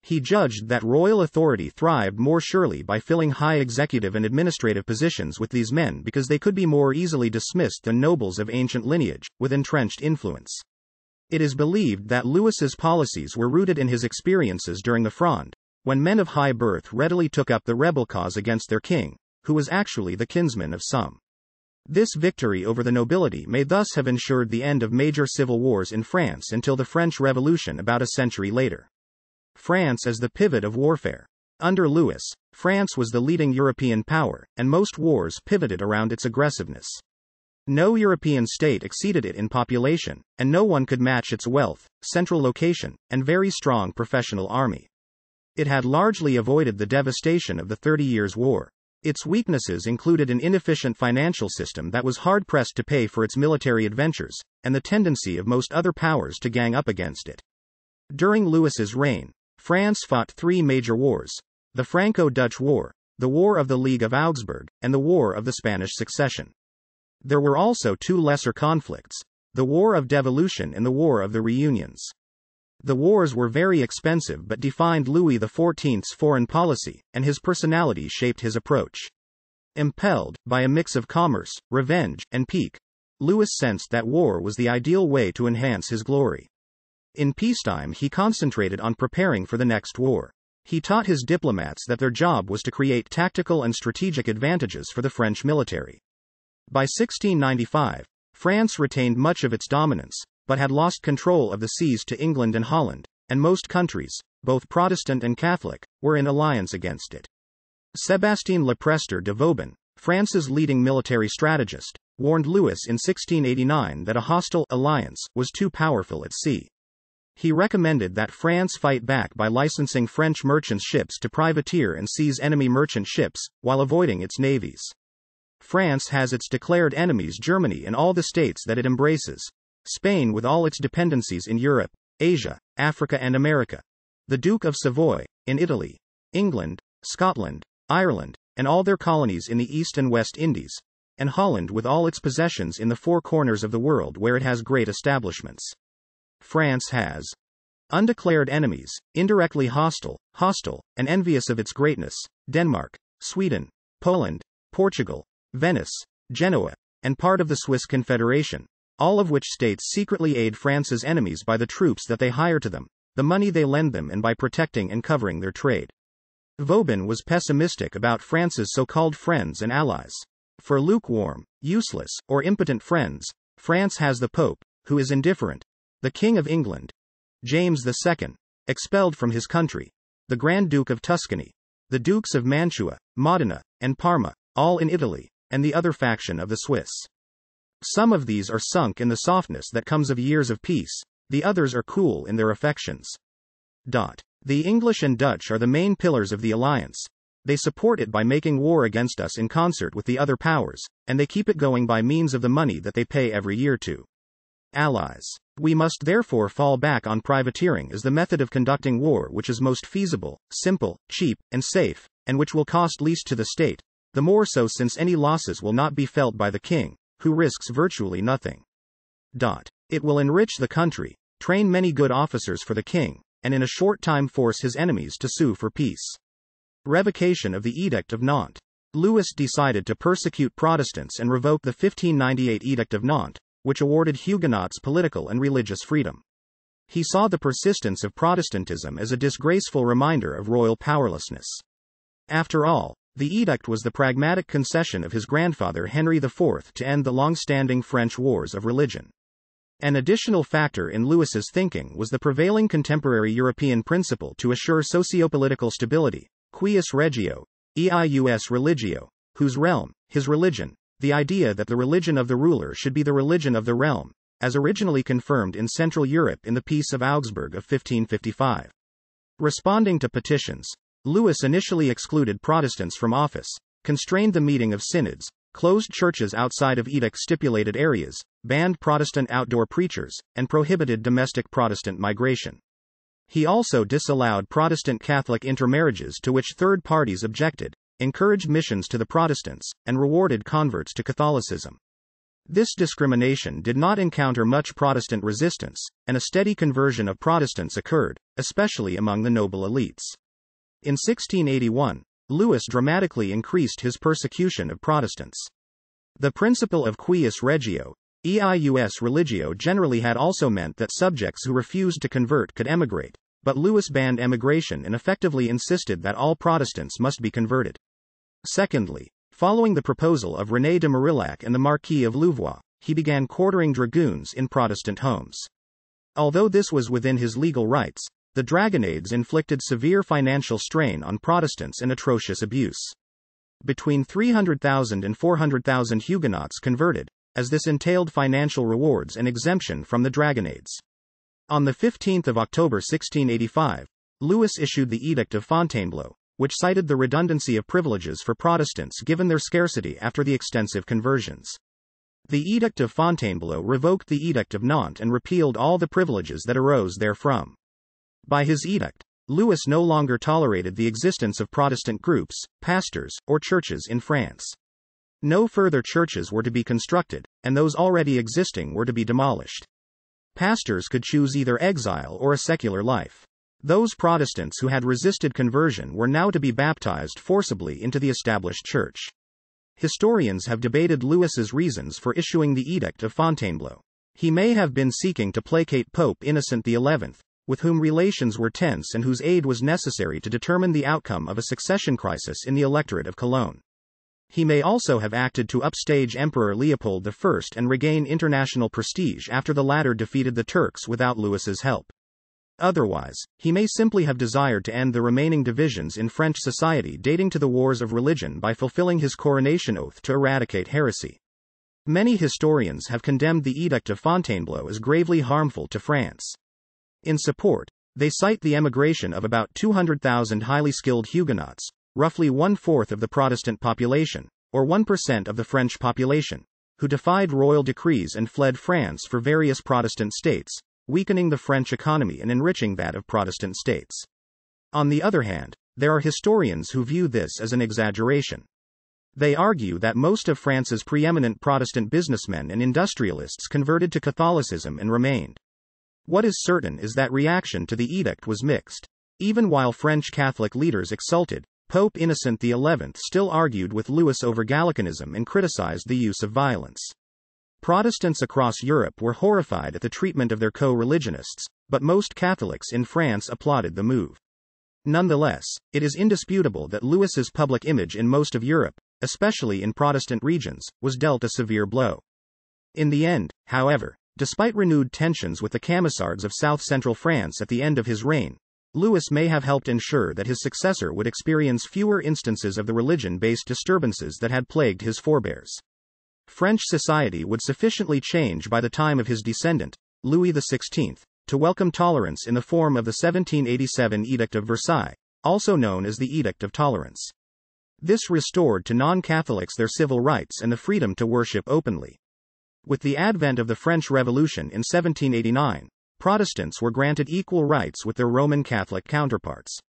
He judged that royal authority thrived more surely by filling high executive and administrative positions with these men because they could be more easily dismissed than nobles of ancient lineage, with entrenched influence. It is believed that Louis's policies were rooted in his experiences during the Fronde, when men of high birth readily took up the rebel cause against their king, who was actually the kinsman of some. This victory over the nobility may thus have ensured the end of major civil wars in France until the French Revolution about a century later. France as the pivot of warfare. Under Louis, France was the leading European power, and most wars pivoted around its aggressiveness. No European state exceeded it in population, and no one could match its wealth, central location, and very strong professional army. It had largely avoided the devastation of the 30 Years' War. Its weaknesses included an inefficient financial system that was hard-pressed to pay for its military adventures, and the tendency of most other powers to gang up against it. During Louis's reign, France fought three major wars: the Franco-Dutch War, the War of the League of Augsburg, and the War of the Spanish Succession. There were also two lesser conflicts: the War of Devolution and the War of the Reunions. The wars were very expensive but defined Louis XIV's foreign policy, and his personality shaped his approach. Impelled by a mix of commerce, revenge, and pique, Louis sensed that war was the ideal way to enhance his glory. In peacetime he concentrated on preparing for the next war. He taught his diplomats that their job was to create tactical and strategic advantages for the French military. By 1695, France retained much of its dominance, but had lost control of the seas to England and Holland, and most countries, both Protestant and Catholic, were in alliance against it. Sébastien Leprestre de Vauban, France's leading military strategist, warned Louis in 1689 that a hostile alliance was too powerful at sea. He recommended that France fight back by licensing French merchant ships to privateer and seize enemy merchant ships, while avoiding its navies. France has its declared enemies: Germany and all the states that it embraces, Spain with all its dependencies in Europe, Asia, Africa and America, the Duke of Savoy, in Italy, England, Scotland, Ireland, and all their colonies in the East and West Indies, and Holland with all its possessions in the four corners of the world where it has great establishments. France has undeclared enemies, indirectly hostile, and envious of its greatness: Denmark, Sweden, Poland, Portugal, Venice, Genoa, and part of the Swiss Confederation, all of which states secretly aid France's enemies by the troops that they hire to them, the money they lend them, and by protecting and covering their trade. Vauban was pessimistic about France's so-called friends and allies. For lukewarm, useless, or impotent friends, France has the Pope, who is indifferent; the King of England, James II, expelled from his country; the Grand Duke of Tuscany; the Dukes of Mantua, Modena, and Parma, all in Italy; and the other faction of the Swiss. Some of these are sunk in the softness that comes of years of peace, the others are cool in their affections. The English and Dutch are the main pillars of the alliance. They support it by making war against us in concert with the other powers, and they keep it going by means of the money that they pay every year to allies. We must therefore fall back on privateering as the method of conducting war which is most feasible, simple, cheap, and safe, and which will cost least to the state, the more so since any losses will not be felt by the king, who risks virtually nothing. It will enrich the country, train many good officers for the king, and in a short time force his enemies to sue for peace. Revocation of the Edict of Nantes. Louis decided to persecute Protestants and revoke the 1598 Edict of Nantes, which awarded Huguenots political and religious freedom. He saw the persistence of Protestantism as a disgraceful reminder of royal powerlessness. After all, The edict was the pragmatic concession of his grandfather Henry IV to end the long-standing French wars of religion. An additional factor in Louis's thinking was the prevailing contemporary European principle to assure sociopolitical stability, cuius regio, eius religio, whose realm, his religion, the idea that the religion of the ruler should be the religion of the realm, as originally confirmed in Central Europe in the Peace of Augsburg of 1555. Responding to petitions, Louis initially excluded Protestants from office, constrained the meeting of synods, closed churches outside of edict-stipulated areas, banned Protestant outdoor preachers, and prohibited domestic Protestant migration. He also disallowed Protestant Catholic intermarriages to which third parties objected, encouraged missions to the Protestants, and rewarded converts to Catholicism. This discrimination did not encounter much Protestant resistance, and a steady conversion of Protestants occurred, especially among the noble elites. In 1681, Louis dramatically increased his persecution of Protestants. The principle of cuius regio, eius religio generally had also meant that subjects who refused to convert could emigrate, but Louis banned emigration and effectively insisted that all Protestants must be converted. Secondly, following the proposal of René de Marillac and the Marquis of Louvois, he began quartering dragoons in Protestant homes. Although this was within his legal rights, the dragonnades inflicted severe financial strain on Protestants and atrocious abuse. Between 300,000 and 400,000 Huguenots converted, as this entailed financial rewards and exemption from the dragonnades. On 15 October 1685, Louis issued the Edict of Fontainebleau, which cited the redundancy of privileges for Protestants given their scarcity after the extensive conversions. The Edict of Fontainebleau revoked the Edict of Nantes and repealed all the privileges that arose therefrom. By his edict, Louis no longer tolerated the existence of Protestant groups, pastors, or churches in France. No further churches were to be constructed, and those already existing were to be demolished. Pastors could choose either exile or a secular life. Those Protestants who had resisted conversion were now to be baptized forcibly into the established church. Historians have debated Louis's reasons for issuing the Edict of Fontainebleau. He may have been seeking to placate Pope Innocent XI, with whom relations were tense and whose aid was necessary to determine the outcome of a succession crisis in the electorate of Cologne. He may also have acted to upstage Emperor Leopold I and regain international prestige after the latter defeated the Turks without Louis's help. Otherwise, he may simply have desired to end the remaining divisions in French society dating to the wars of religion by fulfilling his coronation oath to eradicate heresy. Many historians have condemned the Edict of Fontainebleau as gravely harmful to France. In support, they cite the emigration of about 200,000 highly skilled Huguenots, roughly one-fourth of the Protestant population, or 1% of the French population, who defied royal decrees and fled France for various Protestant states, weakening the French economy and enriching that of Protestant states. On the other hand, there are historians who view this as an exaggeration. They argue that most of France's preeminent Protestant businessmen and industrialists converted to Catholicism and remained. What is certain is that reaction to the edict was mixed. Even while French Catholic leaders exulted, Pope Innocent XI still argued with Louis over Gallicanism and criticized the use of violence. Protestants across Europe were horrified at the treatment of their co-religionists, but most Catholics in France applauded the move. Nonetheless, it is indisputable that Louis's public image in most of Europe, especially in Protestant regions, was dealt a severe blow. In the end, however, despite renewed tensions with the Camisards of south-central France at the end of his reign, Louis may have helped ensure that his successor would experience fewer instances of the religion-based disturbances that had plagued his forebears. French society would sufficiently change by the time of his descendant, Louis XVI, to welcome tolerance in the form of the 1787 Edict of Versailles, also known as the Edict of Tolerance. This restored to non-Catholics their civil rights and the freedom to worship openly. With the advent of the French Revolution in 1789, Protestants were granted equal rights with their Roman Catholic counterparts.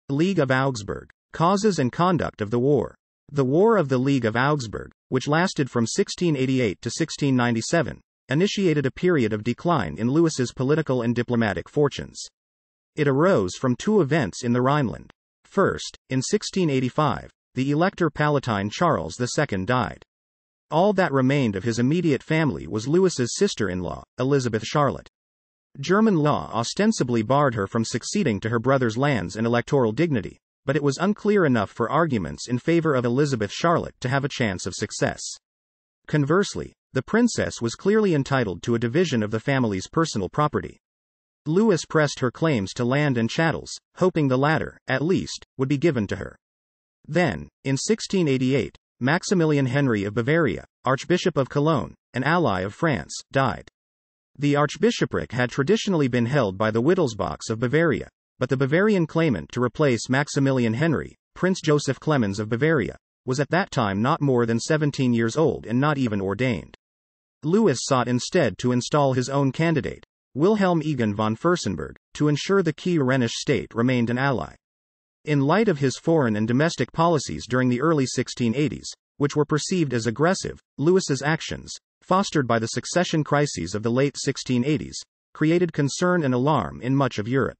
League of Augsburg. Causes and conduct of the war. The War of the League of Augsburg, which lasted from 1688 to 1697, initiated a period of decline in Louis's political and diplomatic fortunes. It arose from two events in the Rhineland. First, in 1685, the Elector Palatine Charles II died. All that remained of his immediate family was Louis's sister-in-law, Elizabeth Charlotte. German law ostensibly barred her from succeeding to her brother's lands and electoral dignity, but it was unclear enough for arguments in favor of Elizabeth Charlotte to have a chance of success. Conversely, the princess was clearly entitled to a division of the family's personal property. Louis pressed her claims to land and chattels, hoping the latter, at least, would be given to her. Then, in 1688, Maximilian Henry of Bavaria, Archbishop of Cologne, an ally of France, died. The archbishopric had traditionally been held by the Wittelsbachs of Bavaria, but the Bavarian claimant to replace Maximilian Henry, Prince Joseph Clemens of Bavaria, was at that time not more than 17 years old and not even ordained. Louis sought instead to install his own candidate, Wilhelm Egon von Fürstenberg, to ensure the key Rhenish state remained an ally. In light of his foreign and domestic policies during the early 1680s, which were perceived as aggressive, Louis's actions, fostered by the succession crises of the late 1680s, created concern and alarm in much of Europe.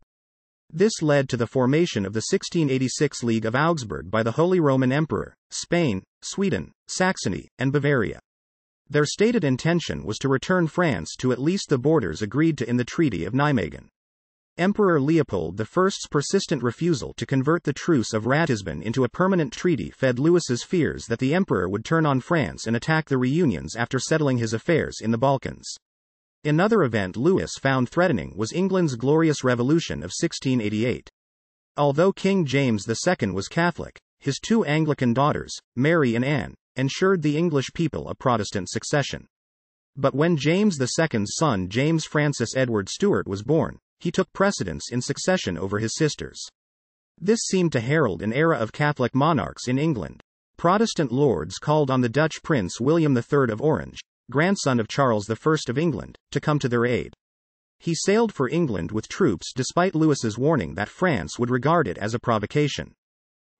This led to the formation of the 1686 League of Augsburg by the Holy Roman Emperor, Spain, Sweden, Saxony, and Bavaria. Their stated intention was to return France to at least the borders agreed to in the Treaty of Nijmegen. Emperor Leopold I's persistent refusal to convert the Truce of Ratisbon into a permanent treaty fed Louis's fears that the emperor would turn on France and attack the reunions after settling his affairs in the Balkans. Another event Louis found threatening was England's Glorious Revolution of 1688. Although King James II was Catholic, his two Anglican daughters, Mary and Anne, ensured the English people a Protestant succession. But when James II's son James Francis Edward Stuart was born, he took precedence in succession over his sisters. This seemed to herald an era of Catholic monarchs in England. Protestant lords called on the Dutch Prince William III of Orange, grandson of Charles I of England, to come to their aid. He sailed for England with troops despite Louis's warning that France would regard it as a provocation.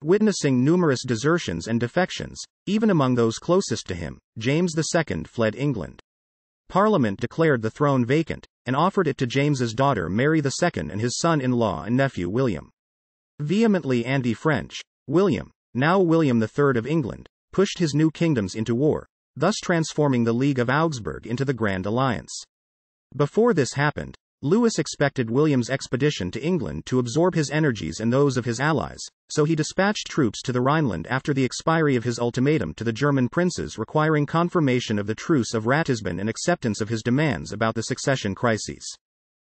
Witnessing numerous desertions and defections, even among those closest to him, James II fled England. Parliament declared the throne vacant, and offered it to James's daughter Mary II and his son-in-law and nephew William. Vehemently anti-French, William, now William III of England, pushed his new kingdoms into war, thus transforming the League of Augsburg into the Grand Alliance. Before this happened, Louis expected William's expedition to England to absorb his energies and those of his allies, so he dispatched troops to the Rhineland after the expiry of his ultimatum to the German princes requiring confirmation of the Truce of Ratisbon and acceptance of his demands about the succession crises.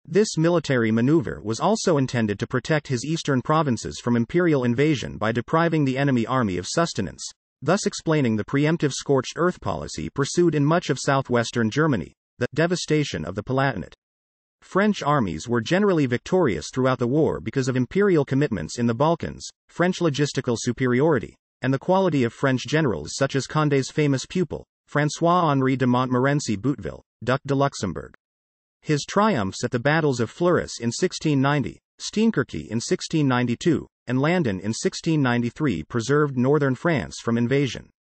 This military maneuver was also intended to protect his eastern provinces from imperial invasion by depriving the enemy army of sustenance, thus explaining the preemptive scorched earth policy pursued in much of southwestern Germany, the devastation of the Palatinate. French armies were generally victorious throughout the war because of imperial commitments in the Balkans, French logistical superiority, and the quality of French generals such as Condé's famous pupil, François-Henri de Montmorency-Bouteville, Duc de Luxembourg. His triumphs at the battles of Fleurus in 1690, Steenkerke in 1692, and Landen in 1693 preserved northern France from invasion.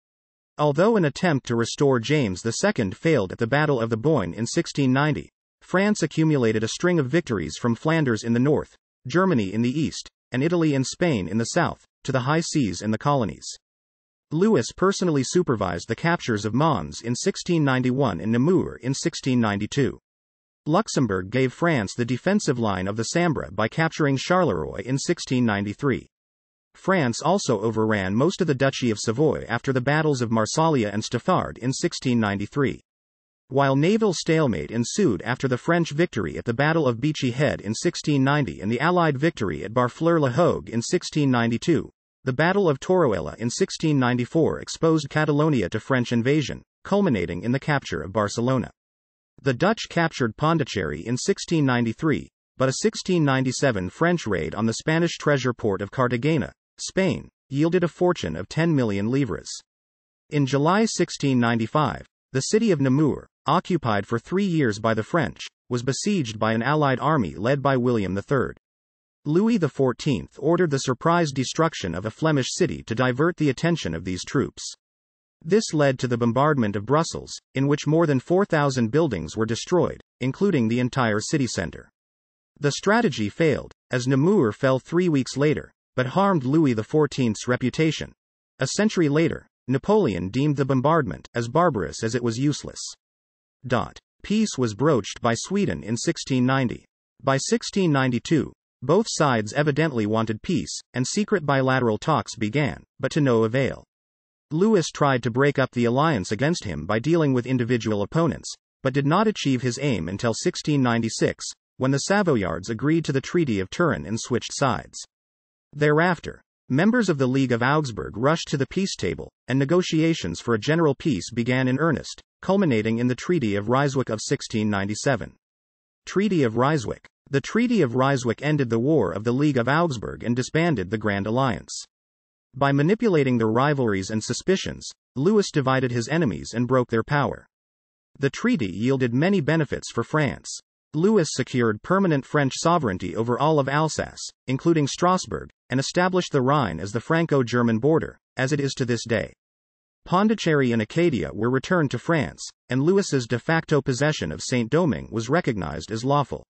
Although an attempt to restore James II failed at the Battle of the Boyne in 1690, France accumulated a string of victories from Flanders in the north, Germany in the east, and Italy and Spain in the south, to the high seas and the colonies. Louis personally supervised the captures of Mons in 1691 and Namur in 1692. Luxembourg gave France the defensive line of the Sambre by capturing Charleroi in 1693. France also overran most of the Duchy of Savoy after the battles of Marsaglia and Staffard in 1693. While naval stalemate ensued after the French victory at the Battle of Beachy Head in 1690 and the Allied victory at Barfleur-la-Hogue in 1692, the Battle of Toroella in 1694 exposed Catalonia to French invasion, culminating in the capture of Barcelona. The Dutch captured Pondicherry in 1693, but a 1697 French raid on the Spanish treasure port of Cartagena, Spain, yielded a fortune of 10 million livres. In July 1695, the city of Namur, occupied for 3 years by the French, was besieged by an allied army led by William III. Louis XIV ordered the surprise destruction of a Flemish city to divert the attention of these troops. This led to the bombardment of Brussels, in which more than 4,000 buildings were destroyed, including the entire city center. The strategy failed, as Namur fell 3 weeks later, but harmed Louis XIV's reputation. A century later, Napoleon deemed the bombardment as barbarous as it was useless. Peace was broached by Sweden in 1690. By 1692, Both sides evidently wanted peace, and secret bilateral talks began, but to no avail. Louis tried to break up the alliance against him by dealing with individual opponents, but did not achieve his aim until 1696, when the Savoyards agreed to the Treaty of Turin and switched sides. Thereafter, members of the League of Augsburg rushed to the peace table, and negotiations for a general peace began in earnest, culminating in the Treaty of Ryswick of 1697. Treaty of Ryswick. The Treaty of Ryswick ended the War of the League of Augsburg and disbanded the Grand Alliance. By manipulating their rivalries and suspicions, Louis divided his enemies and broke their power. The treaty yielded many benefits for France. Louis secured permanent French sovereignty over all of Alsace, including Strasbourg, and established the Rhine as the Franco-German border, as it is to this day. Pondicherry and Acadia were returned to France, and Louis's de facto possession of Saint-Domingue was recognized as lawful.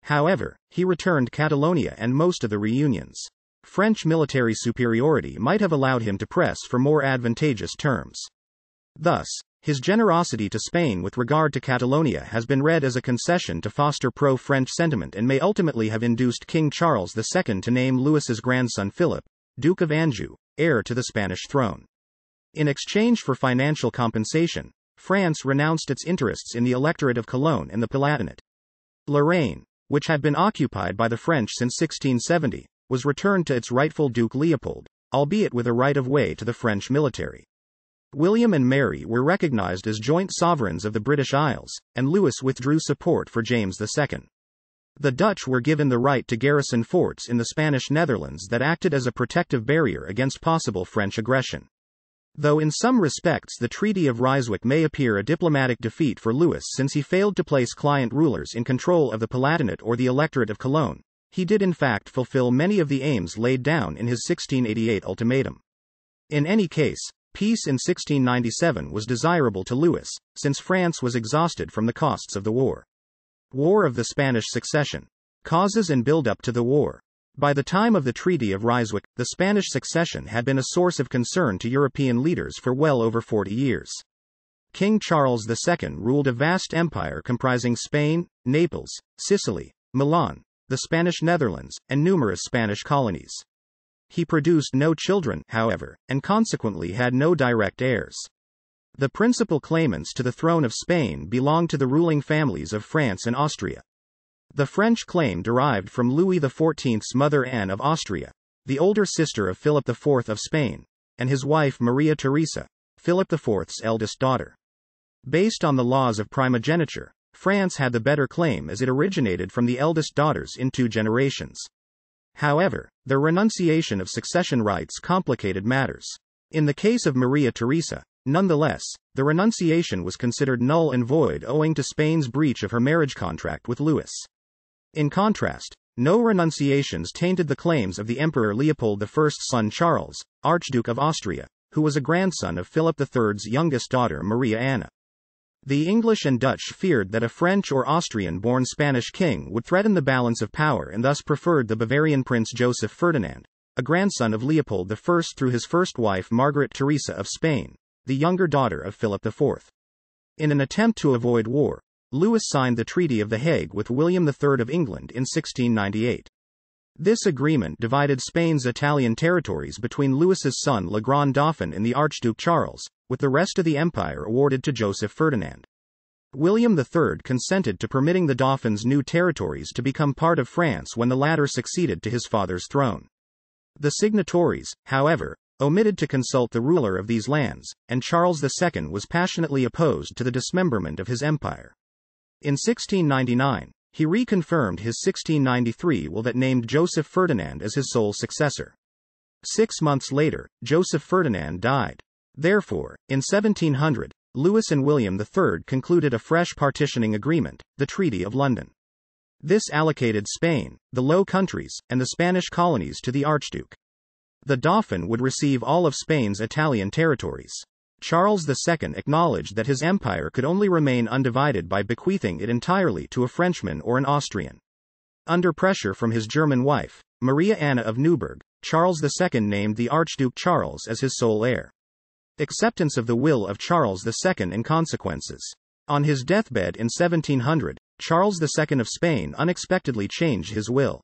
However, he returned Catalonia and most of the reunions. French military superiority might have allowed him to press for more advantageous terms. Thus, his generosity to Spain with regard to Catalonia has been read as a concession to foster pro-French sentiment and may ultimately have induced King Charles II to name Louis's grandson Philip, Duke of Anjou, heir to the Spanish throne. In exchange for financial compensation, France renounced its interests in the electorate of Cologne and the Palatinate. Lorraine, which had been occupied by the French since 1670, was returned to its rightful Duke Leopold, albeit with a right-of-way to the French military. William and Mary were recognized as joint sovereigns of the British Isles, and Louis withdrew support for James II. The Dutch were given the right to garrison forts in the Spanish Netherlands that acted as a protective barrier against possible French aggression. Though in some respects the Treaty of Ryswick may appear a diplomatic defeat for Louis since he failed to place client rulers in control of the Palatinate or the electorate of Cologne, he did in fact fulfill many of the aims laid down in his 1688 ultimatum. In any case, peace in 1697 was desirable to Louis, since France was exhausted from the costs of the war. War of the Spanish Succession. Causes and build-up to the war. By the time of the Treaty of Ryswick, the Spanish succession had been a source of concern to European leaders for well over 40 years. King Charles II ruled a vast empire comprising Spain, Naples, Sicily, Milan, the Spanish Netherlands, and numerous Spanish colonies. He produced no children, however, and consequently had no direct heirs. The principal claimants to the throne of Spain belonged to the ruling families of France and Austria. The French claim derived from Louis XIV's mother Anne of Austria, the older sister of Philip IV of Spain, and his wife Maria Theresa, Philip IV's eldest daughter. Based on the laws of primogeniture, France had the better claim as it originated from the eldest daughters in 2 generations. However, the renunciation of succession rights complicated matters. In the case of Maria Theresa, nonetheless, the renunciation was considered null and void owing to Spain's breach of her marriage contract with Louis. In contrast, no renunciations tainted the claims of the Emperor Leopold I's son Charles, Archduke of Austria, who was a grandson of Philip III's youngest daughter Maria Anna. The English and Dutch feared that a French or Austrian-born Spanish king would threaten the balance of power and thus preferred the Bavarian Prince Joseph Ferdinand, a grandson of Leopold I through his first wife Margaret Theresa of Spain, the younger daughter of Philip IV. In an attempt to avoid war, Louis signed the Treaty of The Hague with William III of England in 1698. This agreement divided Spain's Italian territories between Louis's son Le Grand Dauphin and the Archduke Charles, with the rest of the empire awarded to Joseph Ferdinand. William III consented to permitting the Dauphin's new territories to become part of France when the latter succeeded to his father's throne. The signatories, however, omitted to consult the ruler of these lands, and Charles II was passionately opposed to the dismemberment of his empire. In 1699, he reconfirmed his 1693 will that named Joseph Ferdinand as his sole successor. 6 months later, Joseph Ferdinand died. Therefore, in 1700, Louis and William III concluded a fresh partitioning agreement, the Treaty of London. This allocated Spain, the Low Countries, and the Spanish colonies to the Archduke. The Dauphin would receive all of Spain's Italian territories. Charles II acknowledged that his empire could only remain undivided by bequeathing it entirely to a Frenchman or an Austrian. Under pressure from his German wife, Maria Anna of Neuburg, Charles II named the Archduke Charles as his sole heir. Acceptance of the will of Charles II and consequences. On his deathbed in 1700, Charles II of Spain unexpectedly changed his will.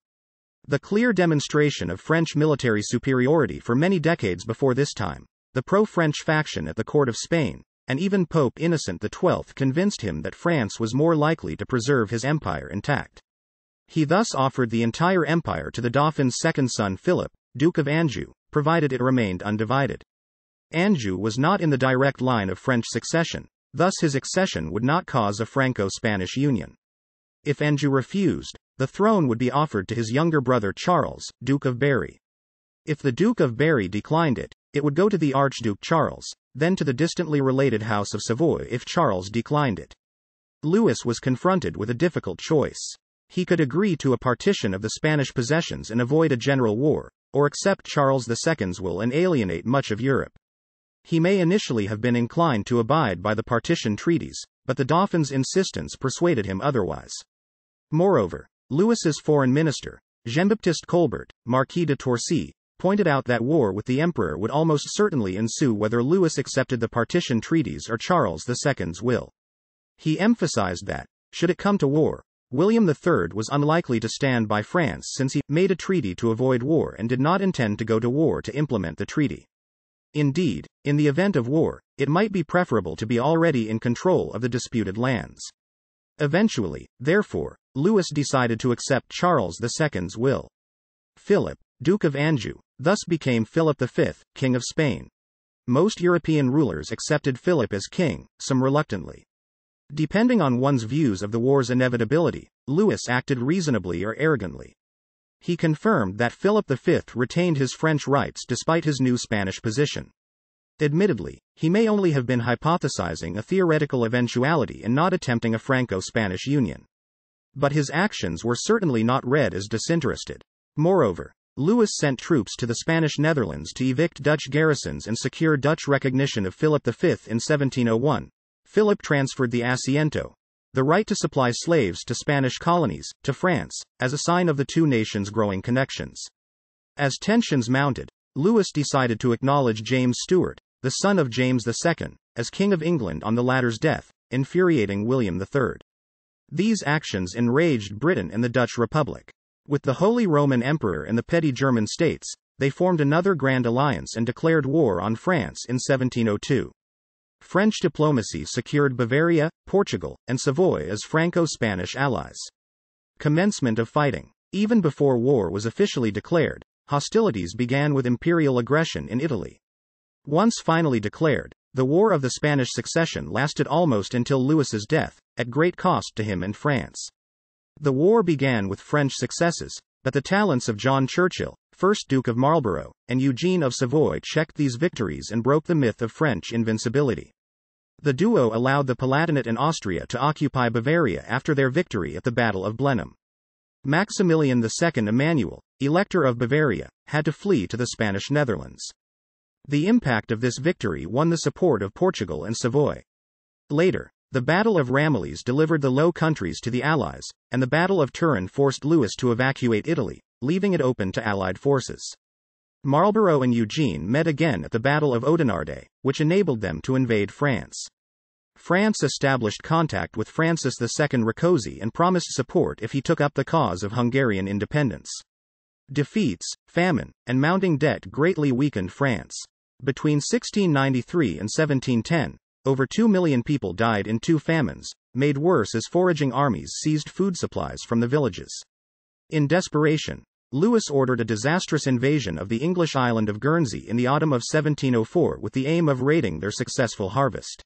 The clear demonstration of French military superiority for many decades before this time, the pro-French faction at the court of Spain, and even Pope Innocent XII convinced him that France was more likely to preserve his empire intact. He thus offered the entire empire to the Dauphin's second son Philip, Duke of Anjou, provided it remained undivided. Anjou was not in the direct line of French succession, thus his accession would not cause a Franco-Spanish union. If Anjou refused, the throne would be offered to his younger brother Charles, Duke of Berry. If the Duke of Berry declined it, it would go to the Archduke Charles, then to the distantly related House of Savoy if Charles declined it. Louis was confronted with a difficult choice. He could agree to a partition of the Spanish possessions and avoid a general war, or accept Charles II's will and alienate much of Europe. He may initially have been inclined to abide by the partition treaties, but the Dauphin's insistence persuaded him otherwise. Moreover, Louis's foreign minister, Jean-Baptiste Colbert, Marquis de Torcy, pointed out that war with the emperor would almost certainly ensue whether Louis accepted the partition treaties or Charles II's will. He emphasized that, should it come to war, William III was unlikely to stand by France since he made a treaty to avoid war and did not intend to go to war to implement the treaty. Indeed, in the event of war, it might be preferable to be already in control of the disputed lands. Eventually, therefore, Louis decided to accept Charles II's will. Philip, Duke of Anjou, thus became Philip V, King of Spain. Most European rulers accepted Philip as king, some reluctantly. Depending on one's views of the war's inevitability, Louis acted reasonably or arrogantly. He confirmed that Philip V retained his French rights despite his new Spanish position. Admittedly, he may only have been hypothesizing a theoretical eventuality and not attempting a Franco-Spanish union. But his actions were certainly not read as disinterested. Moreover, Louis sent troops to the Spanish Netherlands to evict Dutch garrisons and secure Dutch recognition of Philip V in 1701. Philip transferred the asiento, the right to supply slaves to Spanish colonies, to France, as a sign of the two nations' growing connections. As tensions mounted, Louis decided to acknowledge James Stuart, the son of James II, as King of England on the latter's death, infuriating William III. These actions enraged Britain and the Dutch Republic. With the Holy Roman Emperor and the petty German states, they formed another grand alliance and declared war on France in 1702. French diplomacy secured Bavaria, Portugal, and Savoy as Franco-Spanish allies. Commencement of fighting. Even before war was officially declared, hostilities began with imperial aggression in Italy. Once finally declared, the War of the Spanish Succession lasted almost until Louis's death, at great cost to him and France. The war began with French successes, but the talents of John Churchill, 1st Duke of Marlborough, and Eugene of Savoy checked these victories and broke the myth of French invincibility. The duo allowed the Palatinate and Austria to occupy Bavaria after their victory at the Battle of Blenheim. Maximilian II Emmanuel, Elector of Bavaria, had to flee to the Spanish Netherlands. The impact of this victory won the support of Portugal and Savoy. Later, the Battle of Ramillies delivered the Low Countries to the Allies, and the Battle of Turenne forced Louis to evacuate Italy, leaving it open to Allied forces. Marlborough and Eugene met again at the Battle of Oudenarde, which enabled them to invade France. France established contact with Francis II Rákóczi and promised support if he took up the cause of Hungarian independence. Defeats, famine, and mounting debt greatly weakened France. Between 1693 and 1710, over 2 million people died in two famines, made worse as foraging armies seized food supplies from the villages. In desperation, Louis ordered a disastrous invasion of the English island of Guernsey in the autumn of 1704 with the aim of raiding their successful harvest.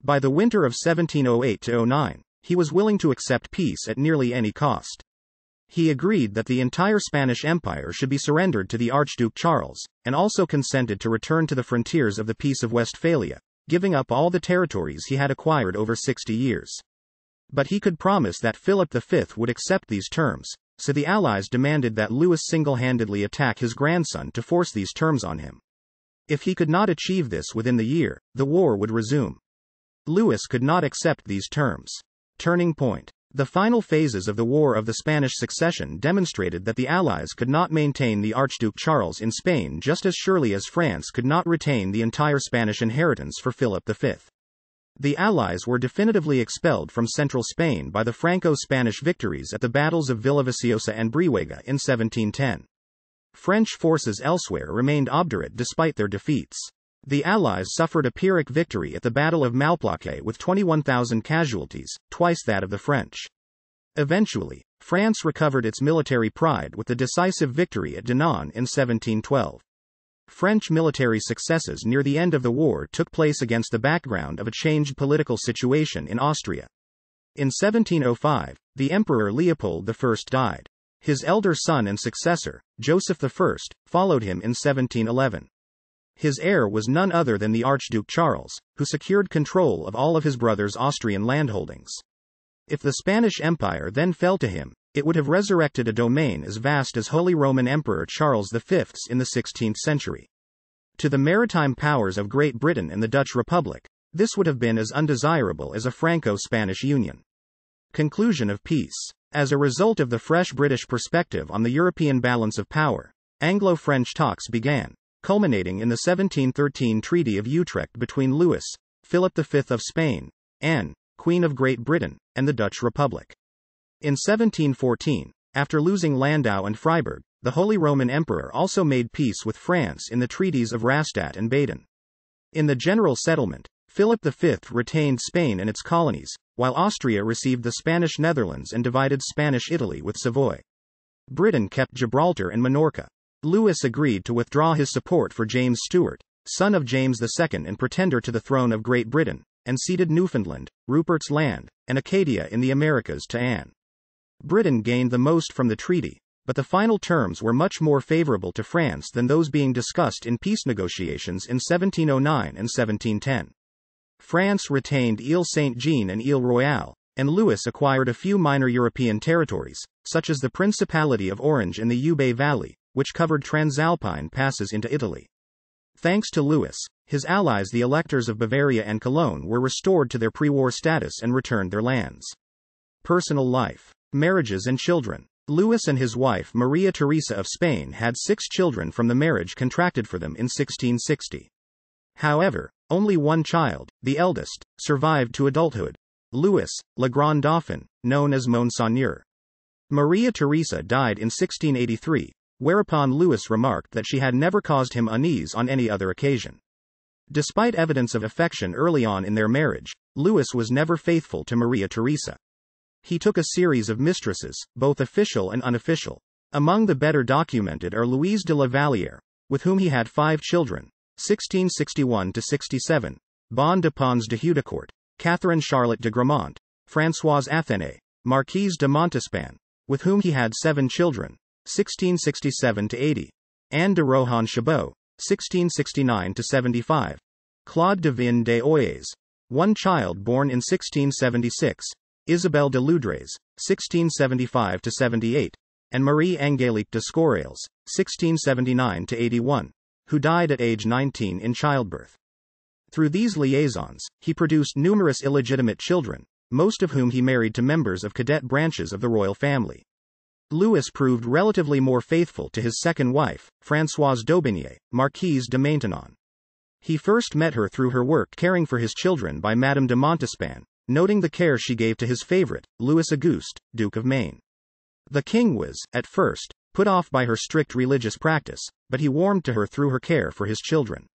By the winter of 1708-09, he was willing to accept peace at nearly any cost. He agreed that the entire Spanish Empire should be surrendered to the Archduke Charles, and also consented to return to the frontiers of the Peace of Westphalia, giving up all the territories he had acquired over 60 years. But he could promise that Philip V would accept these terms, so the Allies demanded that Louis single-handedly attack his grandson to force these terms on him. If he could not achieve this within the year, the war would resume. Louis could not accept these terms. Turning point. The final phases of the War of the Spanish Succession demonstrated that the Allies could not maintain the Archduke Charles in Spain just as surely as France could not retain the entire Spanish inheritance for Philip V. The Allies were definitively expelled from central Spain by the Franco-Spanish victories at the battles of Villaviciosa and Brihuega in 1710. French forces elsewhere remained obdurate despite their defeats. The Allies suffered a Pyrrhic victory at the Battle of Malplaquet with 21,000 casualties, twice that of the French. Eventually, France recovered its military pride with the decisive victory at Dinant in 1712. French military successes near the end of the war took place against the background of a changed political situation in Austria. In 1705, the Emperor Leopold I died. His elder son and successor, Joseph I, followed him in 1711. His heir was none other than the Archduke Charles, who secured control of all of his brother's Austrian landholdings. If the Spanish Empire then fell to him, it would have resurrected a domain as vast as Holy Roman Emperor Charles V's in the 16th century. To the maritime powers of Great Britain and the Dutch Republic, this would have been as undesirable as a Franco-Spanish union. Conclusion of peace. As a result of the fresh British perspective on the European balance of power, Anglo-French talks began, culminating in the 1713 Treaty of Utrecht between Louis, Philip V of Spain, Anne, Queen of Great Britain, and the Dutch Republic. In 1714, after losing Landau and Freiburg, the Holy Roman Emperor also made peace with France in the treaties of Rastatt and Baden. In the general settlement, Philip V retained Spain and its colonies, while Austria received the Spanish Netherlands and divided Spanish Italy with Savoy. Britain kept Gibraltar and Minorca. Louis agreed to withdraw his support for James Stuart, son of James II and pretender to the throne of Great Britain, and ceded Newfoundland, Rupert's Land, and Acadia in the Americas to Anne. Britain gained the most from the treaty, but the final terms were much more favorable to France than those being discussed in peace negotiations in 1709 and 1710. France retained Ile Saint-Jean and Ile Royale, and Louis acquired a few minor European territories, such as the Principality of Orange in the Ubaye Valley, which covered transalpine passes into Italy. Thanks to Louis, his allies the electors of Bavaria and Cologne were restored to their pre-war status and returned their lands. Personal life, marriages and children. Louis and his wife Maria Theresa of Spain had 6 children from the marriage contracted for them in 1660. However, only one child, the eldest, survived to adulthood. Louis, Le Grand Dauphin, known as Monseigneur. Maria Theresa died in 1683, whereupon Louis remarked that she had never caused him unease on any other occasion. Despite evidence of affection early on in their marriage, Louis was never faithful to Maria Theresa. He took a series of mistresses, both official and unofficial. Among the better documented are Louise de la Vallière, with whom he had 5 children, 1661-67, Bonne de Pons de Hudecourt, Catherine Charlotte de Gramont, Françoise Athénée, Marquise de Montespan, with whom he had 7 children, 1667-80, Anne de Rohan Chabot, 1669-75, Claude de Vigne des Oyers, 1 child born in 1676, Isabelle de Loudres, 1675-78, and Marie Angélique de Scorails, 1679-81, who died at age 19 in childbirth. Through these liaisons, he produced numerous illegitimate children, most of whom he married to members of cadet branches of the royal family. Louis proved relatively more faithful to his second wife, Françoise d'Aubigné, Marquise de Maintenon. He first met her through her work caring for his children by Madame de Montespan, noting the care she gave to his favorite, Louis Auguste, Duke of Maine. The king was, at first, put off by her strict religious practice, but he warmed to her through her care for his children.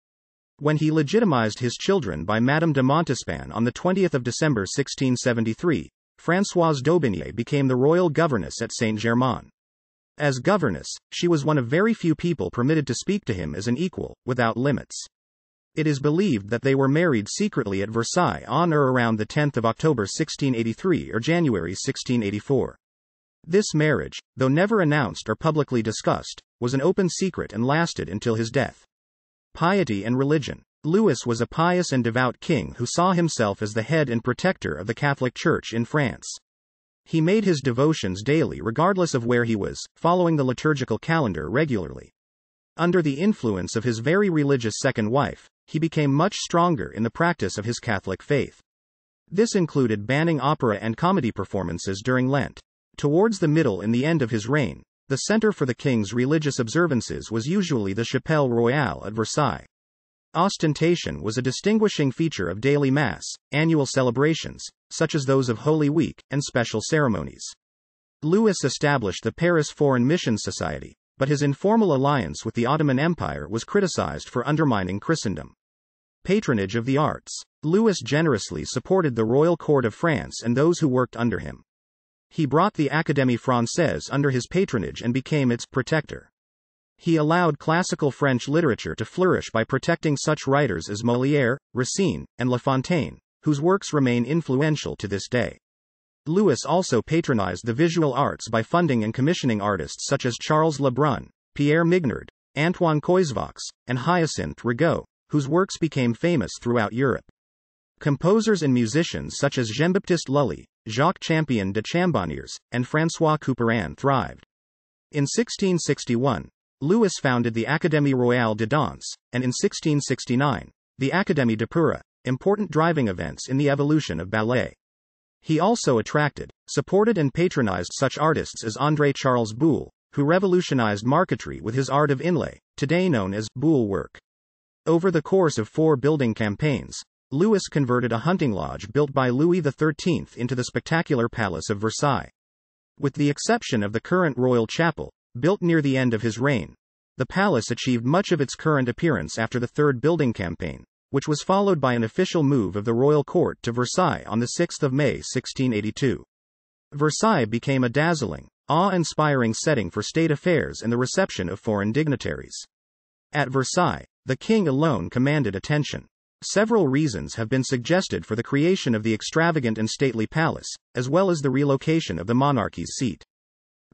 When he legitimized his children by Madame de Montespan on the 20th of December 1673, Françoise d'Aubigné became the royal governess at Saint-Germain. As governess, she was one of very few people permitted to speak to him as an equal, without limits. It is believed that they were married secretly at Versailles on or around the 10th of October 1683 or January 1684. This marriage, though never announced or publicly discussed, was an open secret and lasted until his death. Piety and religion. Louis was a pious and devout king who saw himself as the head and protector of the Catholic Church in France. He made his devotions daily regardless of where he was, following the liturgical calendar regularly. Under the influence of his very religious second wife, he became much stronger in the practice of his Catholic faith. This included banning opera and comedy performances during Lent. Towards the middle and the end of his reign, the center for the king's religious observances was usually the Chapelle Royale at Versailles. Ostentation was a distinguishing feature of daily mass, annual celebrations, such as those of Holy Week, and special ceremonies. Louis established the Paris Foreign Missions Society, but his informal alliance with the Ottoman Empire was criticized for undermining Christendom. Patronage of the arts. Louis generously supported the royal court of France and those who worked under him. He brought the Académie Française under his patronage and became its protector. He allowed classical French literature to flourish by protecting such writers as Molière, Racine, and La Fontaine, whose works remain influential to this day. Louis also patronized the visual arts by funding and commissioning artists such as Charles Le Brun, Pierre Mignard, Antoine Coisvox, and Hyacinthe Rigaud, whose works became famous throughout Europe. Composers and musicians such as Jean-Baptiste Lully, Jacques Champion de Chambonniers, and François Couperin thrived. In 1661, Louis founded the Académie Royale de Danse, and in 1669, the Académie d'Opéra, important driving events in the evolution of ballet. He also attracted, supported and patronized such artists as André-Charles Boulle, who revolutionized marquetry with his art of inlay, today known as Boulle work. Over the course of 4 building campaigns, Louis converted a hunting lodge built by Louis XIII into the spectacular Palace of Versailles. With the exception of the current royal chapel, built near the end of his reign, the palace achieved much of its current appearance after the Third Building Campaign, which was followed by an official move of the royal court to Versailles on 6 May 1682. Versailles became a dazzling, awe-inspiring setting for state affairs and the reception of foreign dignitaries. At Versailles, the king alone commanded attention. Several reasons have been suggested for the creation of the extravagant and stately palace, as well as the relocation of the monarchy's seat.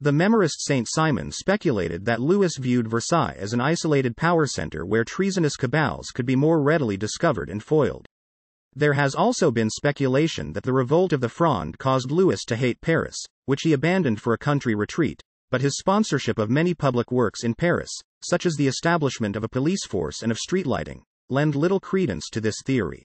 The memorist Saint Simon speculated that Louis viewed Versailles as an isolated power center where treasonous cabals could be more readily discovered and foiled. There has also been speculation that the revolt of the Fronde caused Louis to hate Paris, which he abandoned for a country retreat, but his sponsorship of many public works in Paris, such as the establishment of a police force and of street lighting, lend little credence to this theory.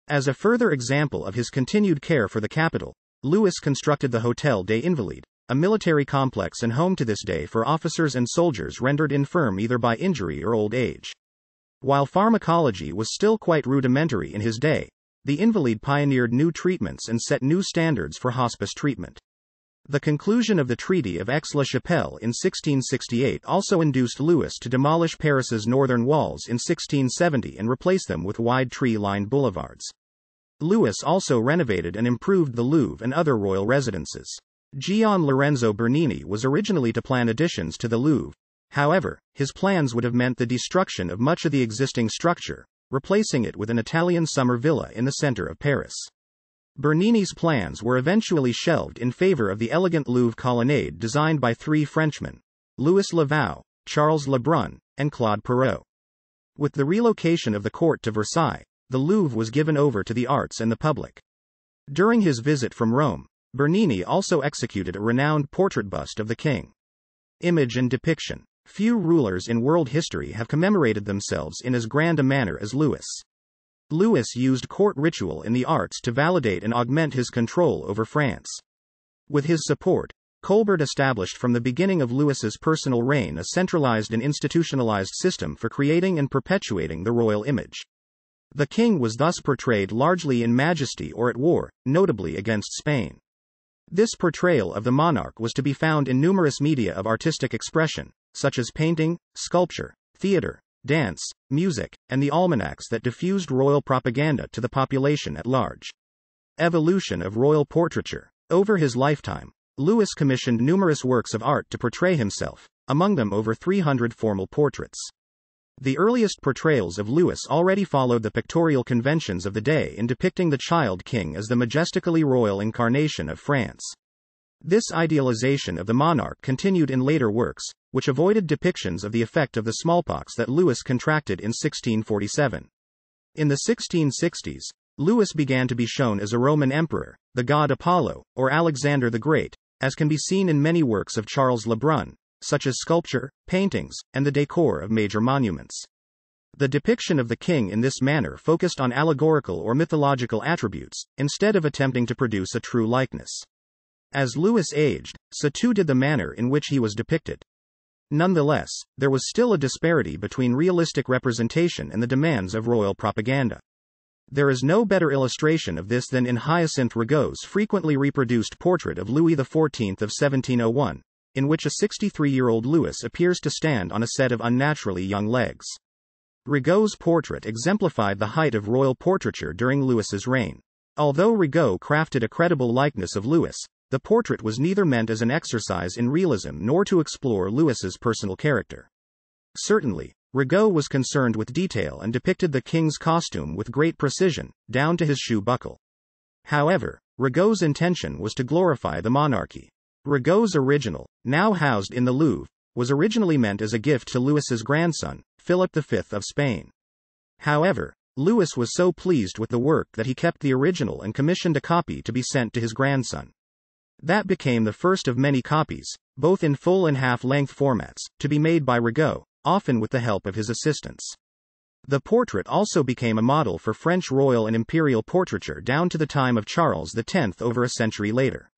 As a further example of his continued care for the capital, Louis constructed the Hôtel des Invalides, a military complex and home to this day for officers and soldiers rendered infirm either by injury or old age. While pharmacology was still quite rudimentary in his day, the Invalide pioneered new treatments and set new standards for hospice treatment. The conclusion of the Treaty of Aix-la-Chapelle in 1668 also induced Louis to demolish Paris's northern walls in 1670 and replace them with wide tree-lined boulevards. Louis also renovated and improved the Louvre and other royal residences. Gian Lorenzo Bernini was originally to plan additions to the Louvre. However, his plans would have meant the destruction of much of the existing structure, replacing it with an Italian summer villa in the center of Paris. Bernini's plans were eventually shelved in favor of the elegant Louvre colonnade designed by 3 Frenchmen, Louis Louvois, Charles Le Brun, and Claude Perrault. With the relocation of the court to Versailles, the Louvre was given over to the arts and the public. During his visit from Rome, Bernini also executed a renowned portrait bust of the king. Image and depiction. Few rulers in world history have commemorated themselves in as grand a manner as Louis. Louis used court ritual in the arts to validate and augment his control over France. With his support, Colbert established from the beginning of Louis's personal reign a centralized and institutionalized system for creating and perpetuating the royal image. The king was thus portrayed largely in majesty or at war, notably against Spain. This portrayal of the monarch was to be found in numerous media of artistic expression, such as painting, sculpture, theater, dance, music, and the almanacs that diffused royal propaganda to the population at large. Evolution of royal portraiture. Over his lifetime, Louis commissioned numerous works of art to portray himself, among them over 300 formal portraits. The earliest portrayals of Louis already followed the pictorial conventions of the day in depicting the child king as the majestically royal incarnation of France. This idealization of the monarch continued in later works, which avoided depictions of the effect of the smallpox that Louis contracted in 1647. In the 1660s, Louis began to be shown as a Roman emperor, the god Apollo, or Alexander the Great, as can be seen in many works of Charles Le Brun, such as sculpture, paintings, and the decor of major monuments. The depiction of the king in this manner focused on allegorical or mythological attributes, instead of attempting to produce a true likeness. As Louis aged, so too did the manner in which he was depicted. Nonetheless, there was still a disparity between realistic representation and the demands of royal propaganda. There is no better illustration of this than in Hyacinthe Rigaud's frequently reproduced portrait of Louis XIV of 1701, in which a 63-year-old Louis appears to stand on a set of unnaturally young legs. Rigaud's portrait exemplified the height of royal portraiture during Louis's reign. Although Rigaud crafted a credible likeness of Louis, the portrait was neither meant as an exercise in realism nor to explore Louis's personal character. Certainly, Rigaud was concerned with detail and depicted the king's costume with great precision, down to his shoe buckle. However, Rigaud's intention was to glorify the monarchy. Rigaud's original, now housed in the Louvre, was originally meant as a gift to Louis's grandson, Philip V of Spain. However, Louis was so pleased with the work that he kept the original and commissioned a copy to be sent to his grandson. That became the first of many copies, both in full and half-length formats, to be made by Rigaud, often with the help of his assistants. The portrait also became a model for French royal and imperial portraiture down to the time of Charles X over a century later.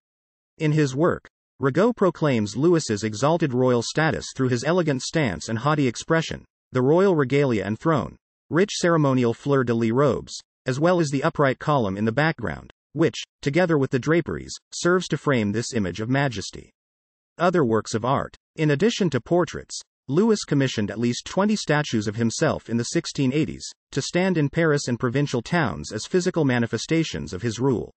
In his work, Rigaud proclaims Louis's exalted royal status through his elegant stance and haughty expression, the royal regalia and throne, rich ceremonial fleur-de-lis robes, as well as the upright column in the background, which, together with the draperies, serves to frame this image of majesty. Other works of art. In addition to portraits, Louis commissioned at least 20 statues of himself in the 1680s, to stand in Paris and provincial towns as physical manifestations of his rule.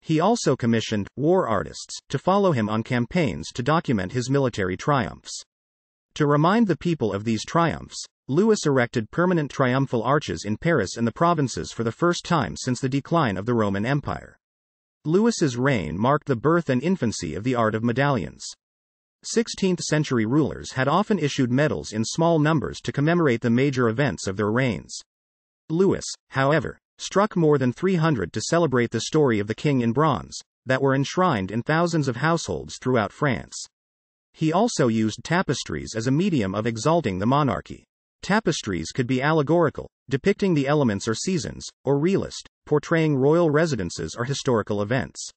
He also commissioned war artists to follow him on campaigns to document his military triumphs. To remind the people of these triumphs, Louis erected permanent triumphal arches in Paris and the provinces for the first time since the decline of the Roman Empire. Louis's reign marked the birth and infancy of the art of medallions. 16th-century rulers had often issued medals in small numbers to commemorate the major events of their reigns. Louis, however, struck more than 300 to celebrate the story of the king in bronze, that were enshrined in thousands of households throughout France. He also used tapestries as a medium of exalting the monarchy. Tapestries could be allegorical, depicting the elements or seasons, or realist, portraying royal residences or historical events.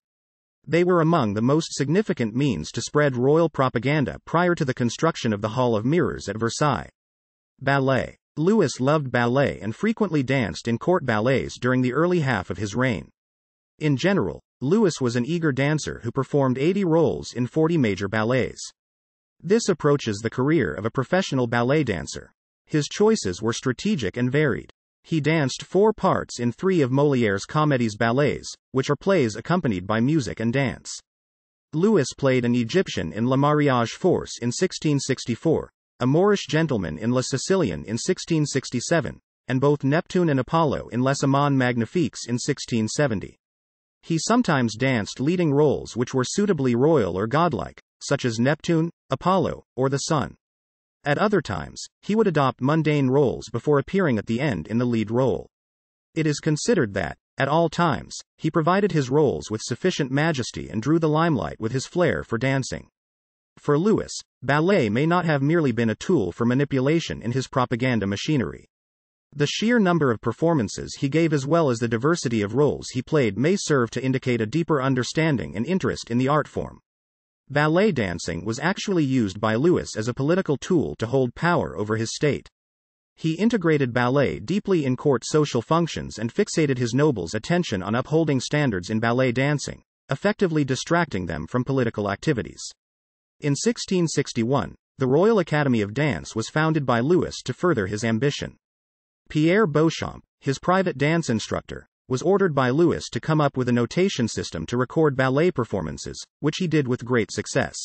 They were among the most significant means to spread royal propaganda prior to the construction of the Hall of Mirrors at Versailles. Ballet. Louis loved ballet and frequently danced in court ballets during the early half of his reign. In general, Louis was an eager dancer who performed 80 roles in 40 major ballets. This approaches the career of a professional ballet dancer. His choices were strategic and varied. He danced 4 parts in 3 of Molière's comédies ballets, which are plays accompanied by music and dance. Louis played an Egyptian in Le Mariage Forcé in 1664, a Moorish gentleman in La Sicilienne in 1667, and both Neptune and Apollo in Les Amants Magnifiques in 1670. He sometimes danced leading roles which were suitably royal or godlike, such as Neptune, Apollo, or the Sun. At other times, he would adopt mundane roles before appearing at the end in the lead role. It is considered that, at all times, he provided his roles with sufficient majesty and drew the limelight with his flair for dancing. For Louis, ballet may not have merely been a tool for manipulation in his propaganda machinery. The sheer number of performances he gave as well as the diversity of roles he played may serve to indicate a deeper understanding and interest in the art form. Ballet dancing was actually used by Louis as a political tool to hold power over his state. He integrated ballet deeply in court social functions and fixated his nobles' attention on upholding standards in ballet dancing, effectively distracting them from political activities. In 1661, the Royal Academy of Dance was founded by Louis to further his ambition. Pierre Beauchamp, his private dance instructor, was ordered by Louis to come up with a notation system to record ballet performances, which he did with great success.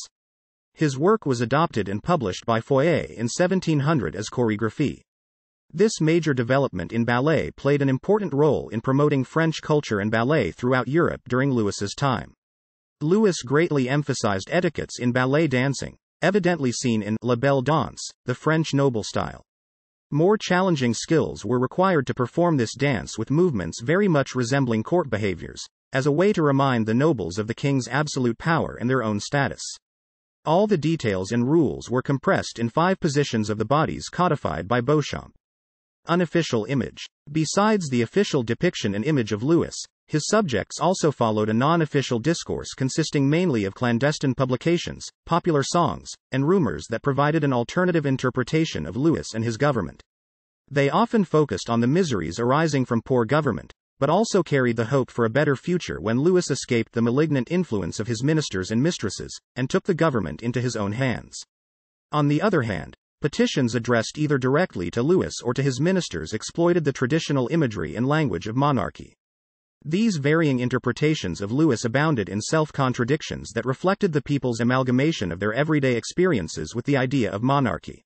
His work was adopted and published by Fouet in 1700 as choreographie. This major development in ballet played an important role in promoting French culture and ballet throughout Europe during Louis's time. Louis greatly emphasized etiquettes in ballet dancing, evidently seen in La Belle Danse, the French noble style. More challenging skills were required to perform this dance with movements very much resembling court behaviors, as a way to remind the nobles of the king's absolute power and their own status. All the details and rules were compressed in 5 positions of the bodies codified by Beauchamp. Unofficial image. Besides the official depiction and image of Louis, His subjects also followed a non-official discourse consisting mainly of clandestine publications, popular songs, and rumors that provided an alternative interpretation of Louis and his government. They often focused on the miseries arising from poor government, but also carried the hope for a better future when Louis escaped the malignant influence of his ministers and mistresses, and took the government into his own hands. On the other hand, petitions addressed either directly to Louis or to his ministers exploited the traditional imagery and language of monarchy. These varying interpretations of Louis abounded in self-contradictions that reflected the people's amalgamation of their everyday experiences with the idea of monarchy.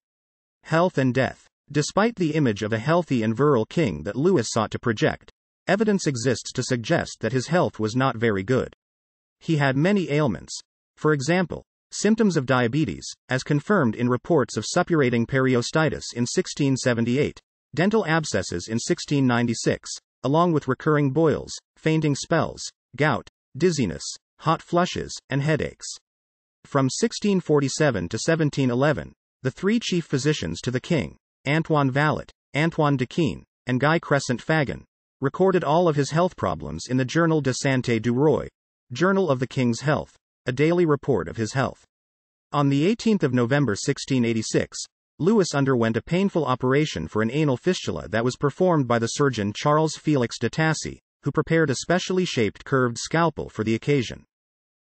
Health and death. Despite the image of a healthy and virile king that Louis sought to project, evidence exists to suggest that his health was not very good. He had many ailments. For example, symptoms of diabetes, as confirmed in reports of suppurating periostitis in 1678, dental abscesses in 1696, along with recurring boils, fainting spells, gout, dizziness, hot flushes, and headaches. From 1647 to 1711, the three chief physicians to the king, Antoine Vallet, Antoine Dequin, and Guy Crescent Fagan, recorded all of his health problems in the Journal de Santé du Roi, Journal of the King's Health, a daily report of his health. On the 18th of November 1686, Louis underwent a painful operation for an anal fistula that was performed by the surgeon Charles Félix de Tassy, who prepared a specially shaped curved scalpel for the occasion.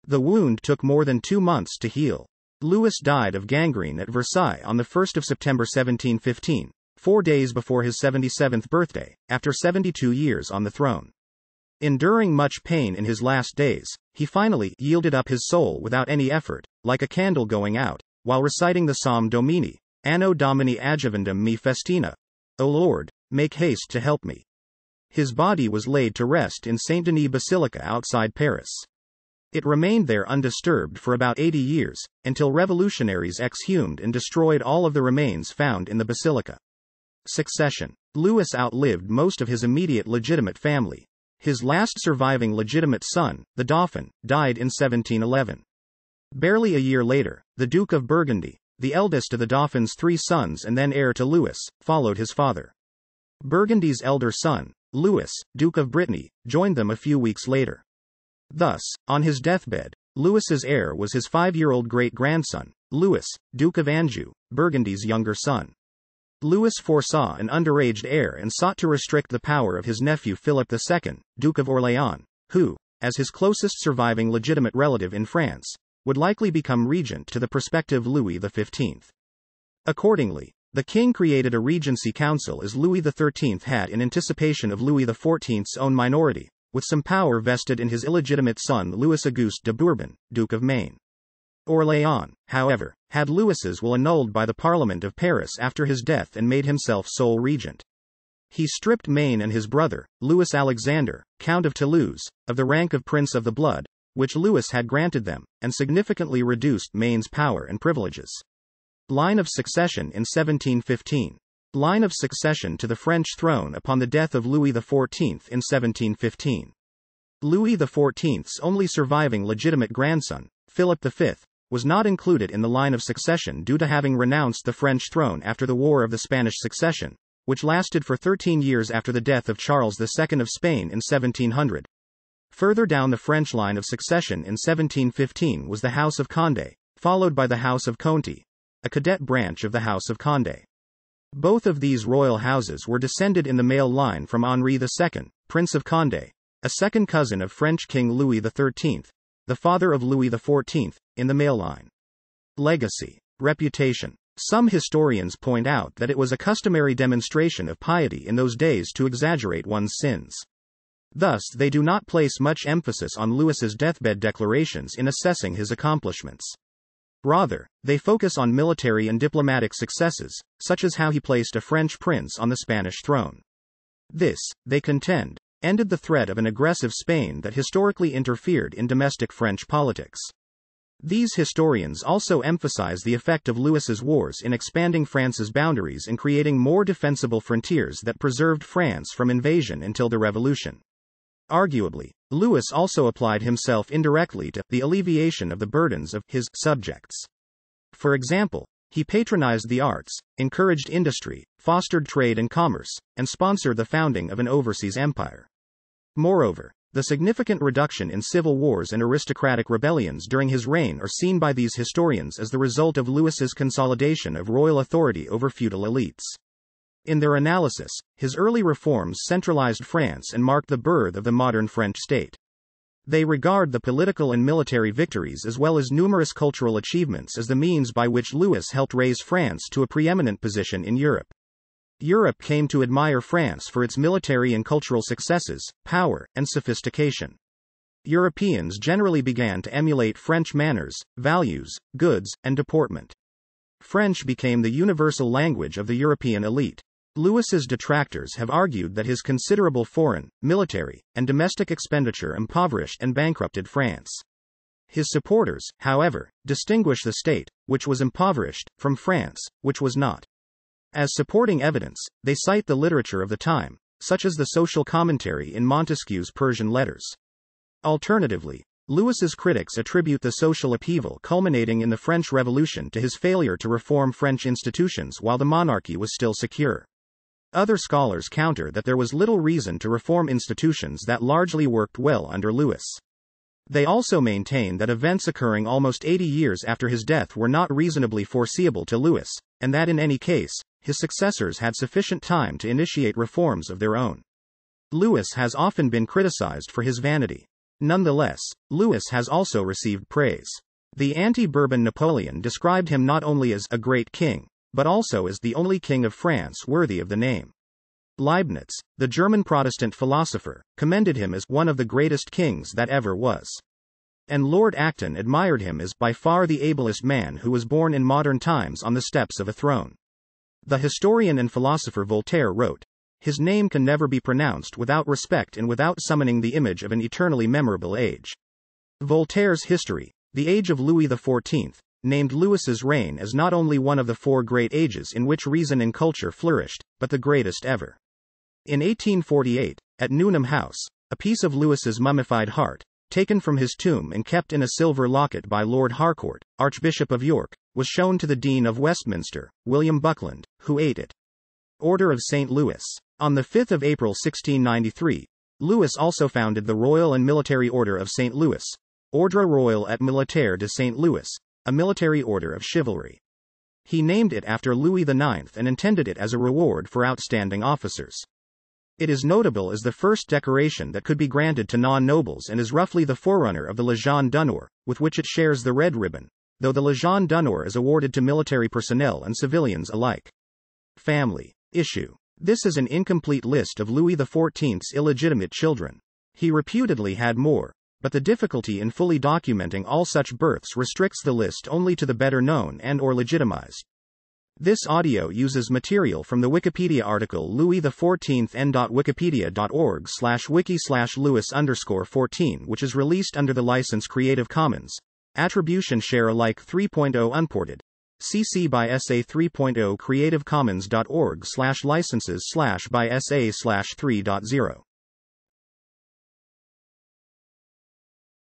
The wound took more than 2 months to heal. Louis died of gangrene at Versailles on the 1st of September 1715, 4 days before his 77th birthday, after 72 years on the throne. Enduring much pain in his last days, he finally yielded up his soul without any effort, like a candle going out, while reciting the Psalm Domini, Anno Domini adjuvandum me festina. O Lord, make haste to help me. His body was laid to rest in Saint Denis Basilica outside Paris. It remained there undisturbed for about 80 years, until revolutionaries exhumed and destroyed all of the remains found in the basilica. Succession. Louis outlived most of his immediate legitimate family. His last surviving legitimate son, the Dauphin, died in 1711. Barely a year later, the Duke of Burgundy, the eldest of the Dauphin's 3 sons and then heir to Louis, followed his father. Burgundy's elder son, Louis, Duke of Brittany, joined them a few weeks later. Thus, on his deathbed, Louis's heir was his 5-year-old great-grandson, Louis, Duke of Anjou, Burgundy's younger son. Louis foresaw an underaged heir and sought to restrict the power of his nephew Philip II, Duke of Orléans, who, as his closest surviving legitimate relative in France, would likely become regent to the prospective Louis XV. Accordingly, the king created a regency council as Louis XIII had in anticipation of Louis XIV's own minority, with some power vested in his illegitimate son Louis-Auguste de Bourbon, Duke of Maine. Orléans, however, had Louis's will annulled by the Parliament of Paris after his death and made himself sole regent. He stripped Maine and his brother, Louis Alexander, Count of Toulouse, of the rank of Prince of the Blood, which Louis had granted them, and significantly reduced Maine's power and privileges. Line of succession in 1715. Line of succession to the French throne upon the death of Louis XIV in 1715. Louis XIV's only surviving legitimate grandson, Philip V, was not included in the line of succession due to having renounced the French throne after the War of the Spanish Succession, which lasted for 13 years after the death of Charles II of Spain in 1700. Further down the French line of succession in 1715 was the House of Condé, followed by the House of Conti, a cadet branch of the House of Condé. Both of these royal houses were descended in the male line from Henri II, Prince of Condé, a second cousin of French King Louis XIII, the father of Louis XIV, in the male line. Legacy. Reputation. Some historians point out that it was a customary demonstration of piety in those days to exaggerate one's sins. Thus, they do not place much emphasis on Louis's deathbed declarations in assessing his accomplishments. Rather, they focus on military and diplomatic successes, such as how he placed a French prince on the Spanish throne. This, they contend, ended the threat of an aggressive Spain that historically interfered in domestic French politics. These historians also emphasize the effect of Louis's wars in expanding France's boundaries and creating more defensible frontiers that preserved France from invasion until the Revolution. Arguably, Louis also applied himself indirectly to the alleviation of the burdens of his subjects. For example, he patronized the arts, encouraged industry, fostered trade and commerce, and sponsored the founding of an overseas empire. Moreover, The significant reduction in civil wars and aristocratic rebellions during his reign are seen by these historians as the result of Louis's consolidation of royal authority over feudal elites. In their analysis, his early reforms centralized France and marked the birth of the modern French state. They regard the political and military victories as well as numerous cultural achievements as the means by which Louis helped raise France to a preeminent position in Europe. Europe came to admire France for its military and cultural successes, power, and sophistication. Europeans generally began to emulate French manners, values, goods, and deportment. French became the universal language of the European elite. Louis's detractors have argued that his considerable foreign, military, and domestic expenditure impoverished and bankrupted France. His supporters, however, distinguish the state, which was impoverished, from France, which was not. As supporting evidence, they cite the literature of the time, such as the social commentary in Montesquieu's Persian letters. Alternatively, Louis's critics attribute the social upheaval culminating in the French Revolution to his failure to reform French institutions while the monarchy was still secure. Other scholars counter that there was little reason to reform institutions that largely worked well under Louis. They also maintain that events occurring almost 80 years after his death were not reasonably foreseeable to Louis, and that in any case, his successors had sufficient time to initiate reforms of their own. Louis has often been criticized for his vanity. Nonetheless, Louis has also received praise. The anti-Bourbon Napoleon described him not only as a great king, but also as the only king of France worthy of the name. Leibniz, the German Protestant philosopher, commended him as one of the greatest kings that ever was. And Lord Acton admired him as by far the ablest man who was born in modern times on the steps of a throne. The historian and philosopher Voltaire wrote, "His name can never be pronounced without respect and without summoning the image of an eternally memorable age." Voltaire's History, The Age of Louis XIV, named Louis's reign as not only one of the four great ages in which reason and culture flourished, but the greatest ever. In 1848, at Newnham House, a piece of Louis's mummified heart, taken from his tomb and kept in a silver locket by Lord Harcourt, Archbishop of York, was shown to the Dean of Westminster, William Buckland, who ate it. Order of St. Louis. On 5 April 1693, Louis also founded the Royal and Military Order of St. Louis, Ordre Royal et Militaire de St. Louis, a military order of chivalry. He named it after Louis IX and intended it as a reward for outstanding officers. It is notable as the first decoration that could be granted to non-nobles and is roughly the forerunner of the Légion d'honneur, with which it shares the red ribbon, though the Légion d'honneur is awarded to military personnel and civilians alike. Family issue. This is an incomplete list of Louis XIV's illegitimate children. He reputedly had more, but the difficulty in fully documenting all such births restricts the list only to the better known and/or legitimized. This audio uses material from the Wikipedia article Louis XIV n.wikipedia.org/wiki/Louis_14, which is released under the license Creative Commons. Attribution Share Alike 3.0 Unported. CC by SA 3.0 creativecommons.org/licenses/by SA/3.0